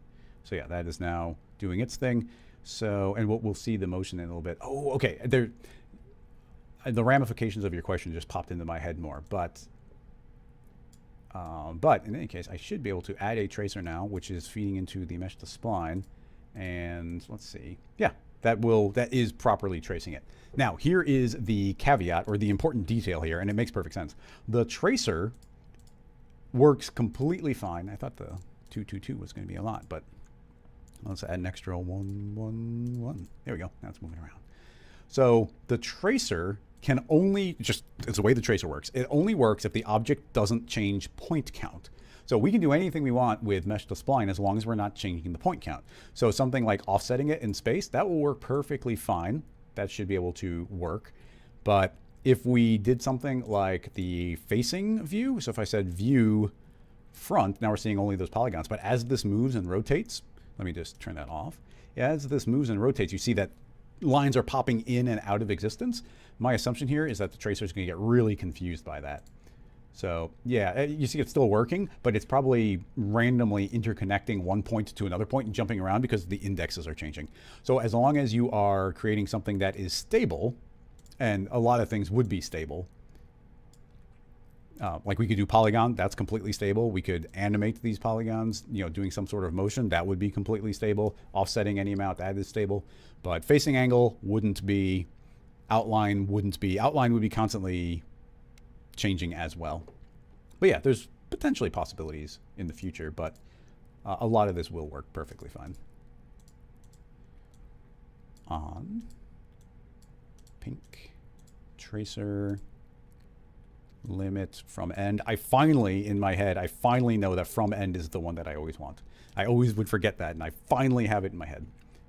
So yeah, that is now doing its thing. So, and we'll see the motion in a little bit. Oh, okay. The ramifications of your question just popped into my head more, but in any case, I should be able to add a tracer now, which is feeding into the mesh to spline. And let's see. Yeah, that is properly tracing it. Now, here is the caveat, or the important detail here, and it makes perfect sense. The tracer works completely fine. I thought the 222 was going to be a lot, but let's add an extra 111. There we go. Now it's moving around. So the tracer can only, it's the way the tracer works. It only works if the object doesn't change point count. So we can do anything we want with mesh to spline as long as we're not changing the point count. So something like offsetting it in space, that will work perfectly fine. That should be able to work. But if we did something like the facing view, so if I said view front, now we're seeing only those polygons. But as this moves and rotates, let me just turn that off. As this moves and rotates, you see that lines are popping in and out of existence. My assumption here is that the tracer is going to get really confused by that. So yeah, you see it's still working, but it's probably randomly interconnecting one point to another point and jumping around because the indexes are changing. So as long as you are creating something that is stable, and a lot of things would be stable, like we could do polygon, that's completely stable. We could animate these polygons, doing some sort of motion, that would be completely stable. Offsetting any amount, that is stable. But facing angle wouldn't be, outline wouldn't be. Outline would be constantly changing as well. But yeah, there's potentially possibilities in the future, but a lot of this will work perfectly fine. On pink, tracer, limit from end. I finally, in my head, I finally know that from end is the one that I always want. I always would forget that, and I finally have it in my head.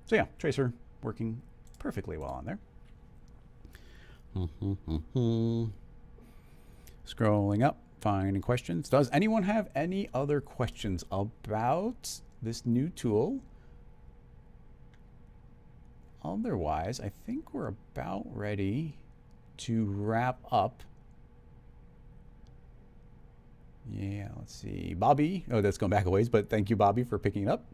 So yeah, tracer working perfectly well on there. Scrolling up, finding questions. Does anyone have any other questions about this new tool? Otherwise, I think we're about ready to wrap up. Yeah, let's see. Bobby. Oh, that's going back a ways, but thank you, Bobby, for picking it up.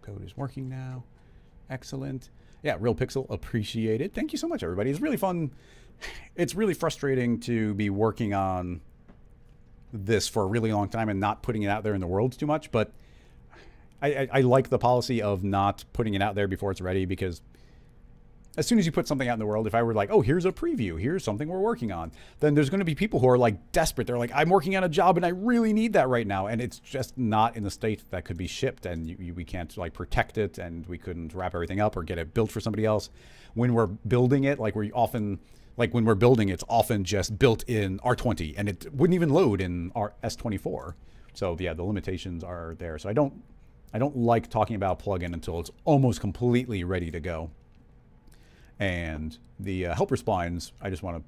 Code is working now. Excellent. Yeah, Real Pixel, appreciate it. Thank you so much, everybody. It's really fun. It's really frustrating to be working on this for a really long time and not putting it out there in the world too much, but I like the policy of not putting it out there before it's ready, because as soon as you put something out in the world, if I were like, oh, here's a preview, here's something we're working on, then there's going to be people who are like desperate. They're like, I'm working on a job and I really need that right now. And it's just not in the state that could be shipped, and we can't like protect it, and we couldn't wrap everything up or get it built for somebody else. When we're building it, like when we're building, it's often just built in R20 and it wouldn't even load in our S24. So yeah, the limitations are there. So I don't like talking about plugin until it's almost completely ready to go. And the helper splines, I just want to,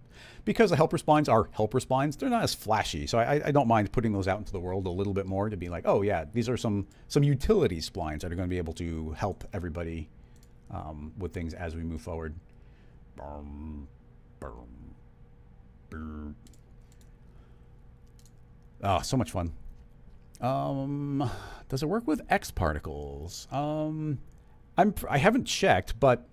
because the helper splines are helper splines, they're not as flashy. So I don't mind putting those out into the world a little bit more to be like, oh yeah, these are some utility splines that are going to be able to help everybody with things as we move forward. Oh, so much fun. Does it work with X particles? I haven't checked, but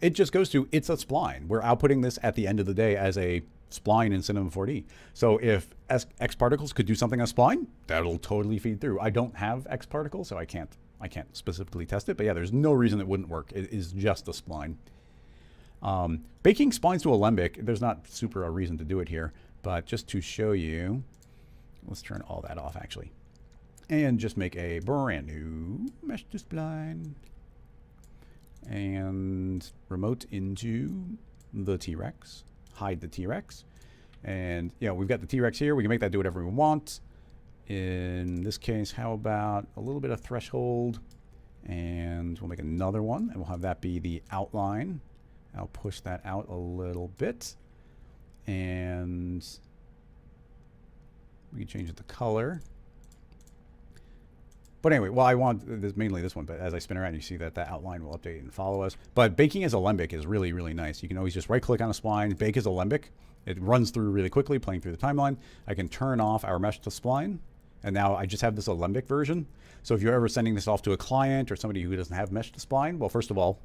it just goes to, it's a spline. We're outputting this at the end of the day as a spline in Cinema 4D. So if X particles could do something on spline, that'll totally feed through. I don't have X particles, so I can't specifically test it. But yeah, there's no reason it wouldn't work. It is just a spline. Baking splines to Alembic, there's not super a reason to do it here, but just to show you, let's turn all that off actually, and just make a brand new mesh to spline. And remote into the T-Rex, hide the T-Rex. And yeah, we've got the T-Rex here. We can make that do whatever we want. In this case, how about a little bit of threshold And we'll make another one, and we'll have that be the outline. I'll push that out a little bit. And we can change the color. But anyway, well, I want this, mainly this one, but as I spin around, you see that that outline will update and follow us. But baking as alembic is really, really nice. You can always just right-click on a spline, bake as alembic. It runs through really quickly, playing through the timeline. I can turn off our mesh to spline, and now I just have this alembic version. So if you're ever sending this off to a client or somebody who doesn't have mesh to spline, well, first of all,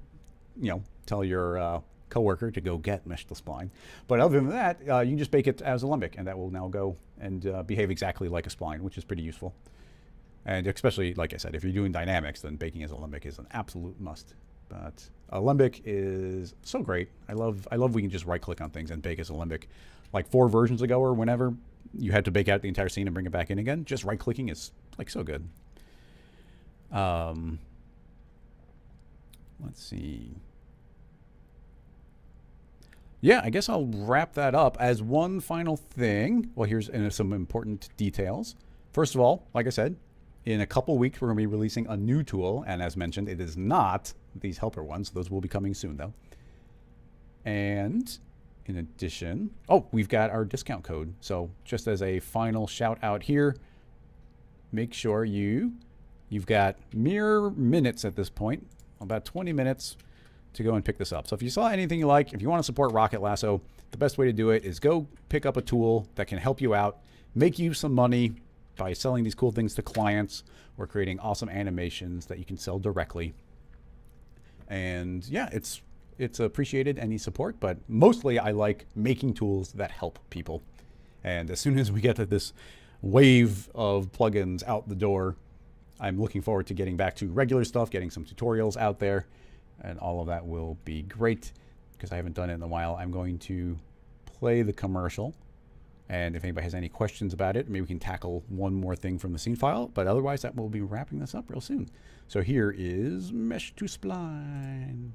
you know, tell your coworker to go get mesh to spline. But other than that, you can just bake it as alembic, and that will now go and behave exactly like a spline, which is pretty useful. And especially, like I said, if you're doing dynamics, then baking as alembic is an absolute must. But alembic is so great. I love we can just right-click on things and bake as alembic. Like 4 versions ago or whenever, you had to bake out the entire scene and bring it back in again. Just right-clicking is like so good. Let's see. Yeah, I guess I'll wrap that up as one final thing. Well, here's some important details. First of all, like I said, in a couple weeks, we're going to be releasing a new tool. And as mentioned, it is not these helper ones. Those will be coming soon, though. And in addition, oh, we've got our discount code. So just as a final shout out here, make sure you've got mere minutes at this point, about 20 minutes to go and pick this up. So if you saw anything you like, if you want to support Rocket Lasso, the best way to do it is go pick up a tool that can help you out, make you some money by selling these cool things to clients or creating awesome animations that you can sell directly. And yeah, it's appreciated, any support, but mostly I like making tools that help people. And as soon as we get to this wave of plugins out the door, I'm looking forward to getting back to regular stuff, getting some tutorials out there, and all of that will be great because I haven't done it in a while. I'm going to play the commercial. And if anybody has any questions about it, maybe we can tackle one more thing from the scene file. But otherwise, that will be wrapping this up real soon. So here is Mesh to Spline.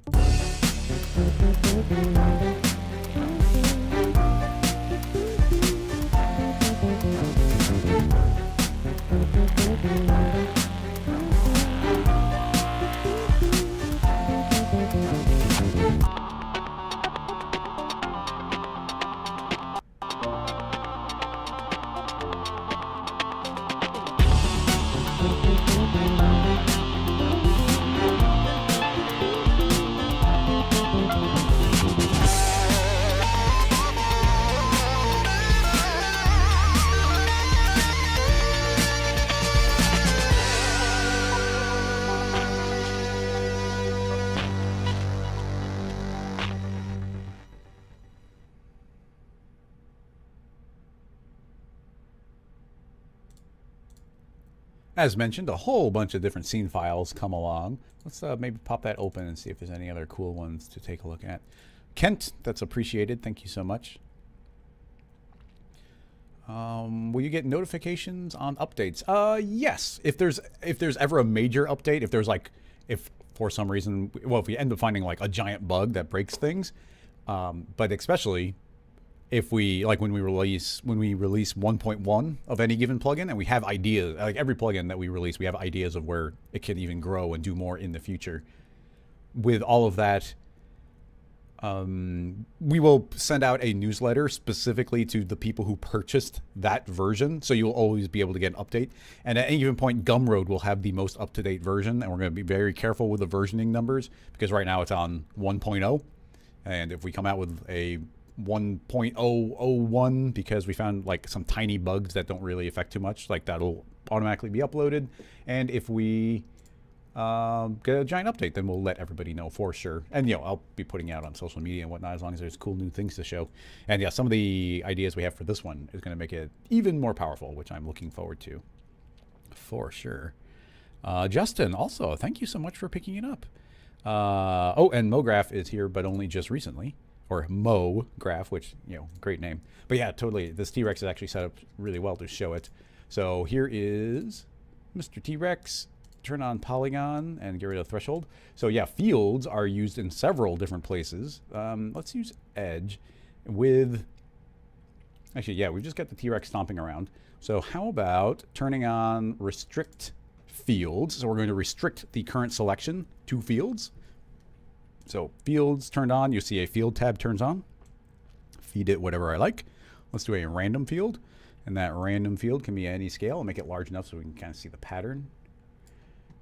As mentioned, a whole bunch of different scene files come along. Let's maybe pop that open and see if there's any other cool ones to take a look at. Kent, that's appreciated. Thank you so much. Will you get notifications on updates? Yes. If there's ever a major update, if for some reason, well, if we end up finding like a giant bug that breaks things, but especially if we, like when we release 1.1 of any given plugin, and we have ideas, like every plugin that we release, we have ideas of where it can even grow and do more in the future. With all of that, we will send out a newsletter specifically to the people who purchased that version, so you'll always be able to get an update. And at any given point, Gumroad will have the most up-to-date version, and we're going to be very careful with the versioning numbers, because right now it's on 1.0, and if we come out with a 1.001 because we found like some tiny bugs that don't really affect too much, like that'll automatically be uploaded. And if we get a giant update, then we'll let everybody know for sure. And I'll be putting out on social media and whatnot as long as there's cool new things to show. And yeah, some of the ideas we have for this one is going to make it even more powerful, which I'm looking forward to for sure. Justin, also thank you so much for picking it up. Oh, and MoGraph is here, but only just recently. Or MoGraph, which, great name. But yeah, totally. This T-Rex is actually set up really well to show it. So here is Mr. T-Rex. Turn on polygon and get rid of threshold. So yeah, fields are used in several different places. Let's use edge with, actually, yeah, we've just got the T-Rex stomping around. So how about turning on restrict fields. So we're going to restrict the current selection to fields. So fields turned on, you see a field tab turns on. Feed it whatever I like. Let's do a random field. And that random field can be any scale. I'll make it large enough so we can kind of see the pattern.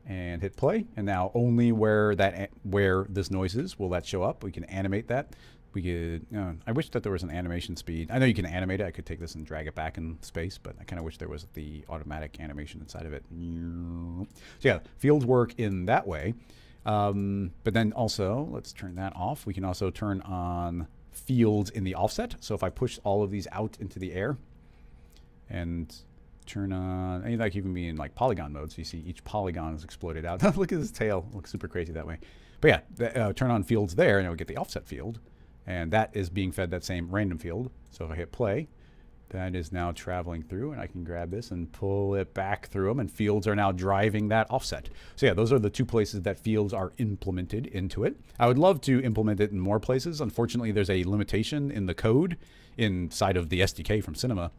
And hit play. And now only where this noise is will that show up. We can animate that. We could, I wish that there was an animation speed. I know you can animate it. I could take this and drag it back in space, but I kind of wish there was the automatic animation inside of it. So yeah, fields work in that way. But then also, let's turn that off. We can also turn on fields in the offset. So if I push all of these out into the air and turn on, and that can even be in like polygon mode. So you see each polygon is exploded out. Look at this tail. It looks super crazy that way. But yeah, turn on fields there and we get the offset field. And that is being fed that same random field. So if I hit play, that is now traveling through, and I can grab this and pull it back through them, and fields are now driving that offset. So yeah, those are the two places that fields are implemented into it. I would love to implement it in more places. Unfortunately, there's a limitation in the code inside of the SDK from Cinema,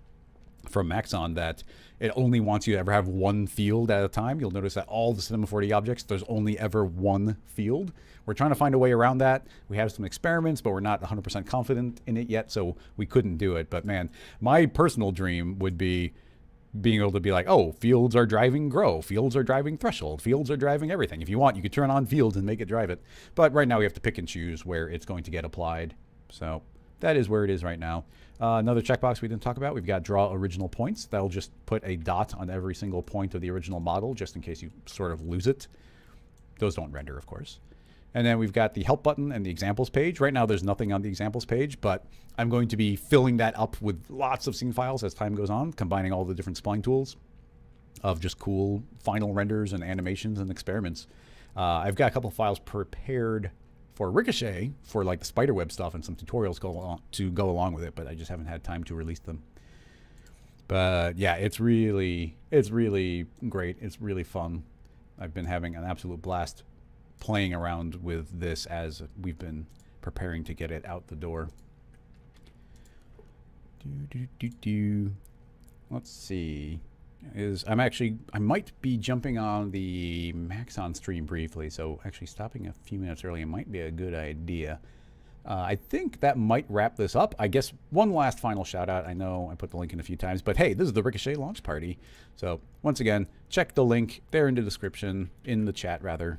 from Maxon, that it only wants you to ever have one field at a time. You'll notice that all the Cinema 4D objects, there's only ever one field. We're trying to find a way around that. We have some experiments, but we're not 100% confident in it yet, so we couldn't do it. But man, my personal dream would be being able to be like, oh, fields are driving grow, fields are driving threshold, fields are driving everything. If you want, you could turn on fields and make it drive it. But right now we have to pick and choose where it's going to get applied. So that is where it is right now. Another checkbox we didn't talk about, we've got draw original points. That'll just put a dot on every single point of the original model, just in case you sort of lose it. Those don't render, of course. And then we've got the help button and the examples page. Right now there's nothing on the examples page, but I'm going to be filling that up with lots of scene files as time goes on, combining all the different spline tools of just cool final renders and animations and experiments. I've got a couple files prepared for Ricochet for like the spiderweb stuff and some tutorials to go along with it, but I just haven't had time to release them. But yeah, it's really great. It's really fun. I've been having an absolute blast playing around with this as we've been preparing to get it out the door. Let's see. I might be jumping on the Maxon stream briefly, so actually stopping a few minutes early might be a good idea. I think that might wrap this up. I guess one last final shout out. I know I put the link in a few times, but hey, this is the Ricochet launch party. So once again, check the link there in the description, in the chat rather,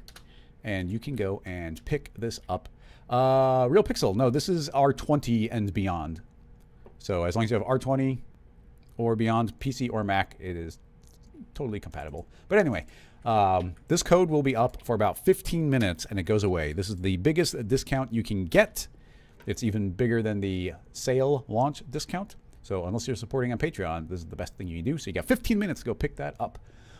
and you can go and pick this up. Real Pixel, no, this is R20 and beyond. So as long as you have R20 or beyond, PC or Mac, it is totally compatible. But anyway, this code will be up for about 15 minutes and it goes away. This is the biggest discount you can get. It's even bigger than the sale launch discount. So unless you're supporting on Patreon, this is the best thing you can do. So you got 15 minutes to go pick that up.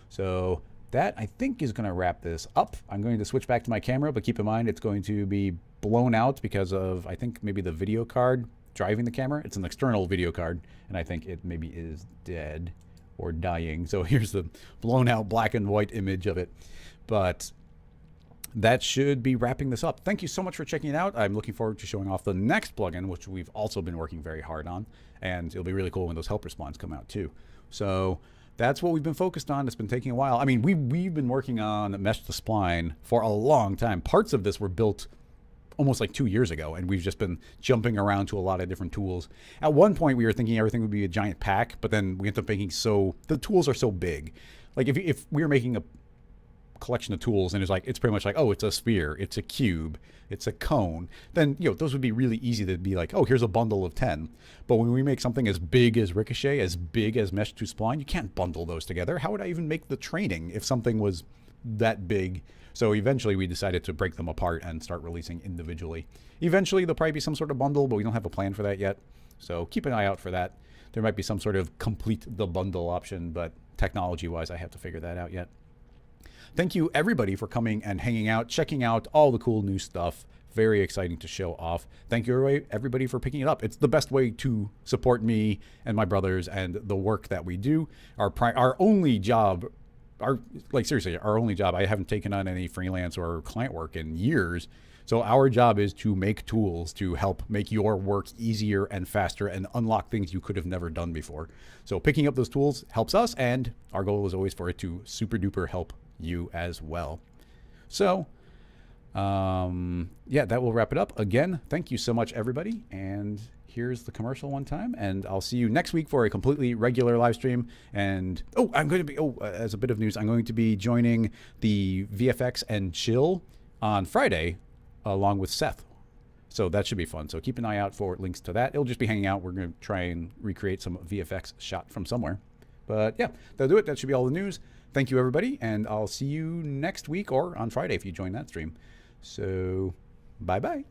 So that, I think, is going to wrap this up. I'm going to switch back to my camera, but keep in mind it's going to be blown out because of, I think, maybe the video card driving the camera. It's an external video card, and I think it maybe is dead or dying. So here's the blown out black and white image of it. But that should be wrapping this up. Thank you so much for checking it out. I'm looking forward to showing off the next plugin, which we've also been working very hard on. And it'll be really cool when those helper splines come out too. So that's what we've been focused on. It's been taking a while. I mean, we've been working on Mesh to Spline for a long time. Parts of this were built almost like 2 years ago, and we've just been jumping around to a lot of different tools. At one point, we were thinking everything would be a giant pack, but then we ended up making the tools are so big. Like if we were making a collection of tools and it's pretty much like, oh, it's a sphere, it's a cube, it's a cone, then those would be really easy to be like, oh, here's a bundle of 10. But when we make something as big as Ricochet, as big as Mesh to Spline, you can't bundle those together. How would I even make the training if something was that big? So eventually we decided to break them apart and start releasing individually. Eventually there'll probably be some sort of bundle, but we don't have a plan for that yet. So keep an eye out for that. There might be some sort of complete the bundle option, but technology-wise, I have to figure that out yet. Thank you, everybody, for coming and hanging out, checking out all the cool new stuff. Very exciting to show off. Thank you, everybody, for picking it up. It's the best way to support me and my brothers and the work that we do. Our only job, seriously, our only job. I haven't taken on any freelance or client work in years. So our job is to make tools to help make your work easier and faster and unlock things you could have never done before. So picking up those tools helps us, and our goal is always for it to super duper help you as well. So yeah, that will wrap it up. Again, thank you so much, everybody. And here's the commercial one time, and I'll see you next week for a completely regular live stream. And I'm going to be, as a bit of news, I'm going to be joining the VFX and Chill on Friday along with Seth. So that should be fun. So keep an eye out for links to that. It'll just be hanging out. We're going to try and recreate some VFX shot from somewhere. But yeah, that'll do it. That should be all the news. Thank you, everybody. And I'll see you next week or on Friday if you join that stream. So bye-bye.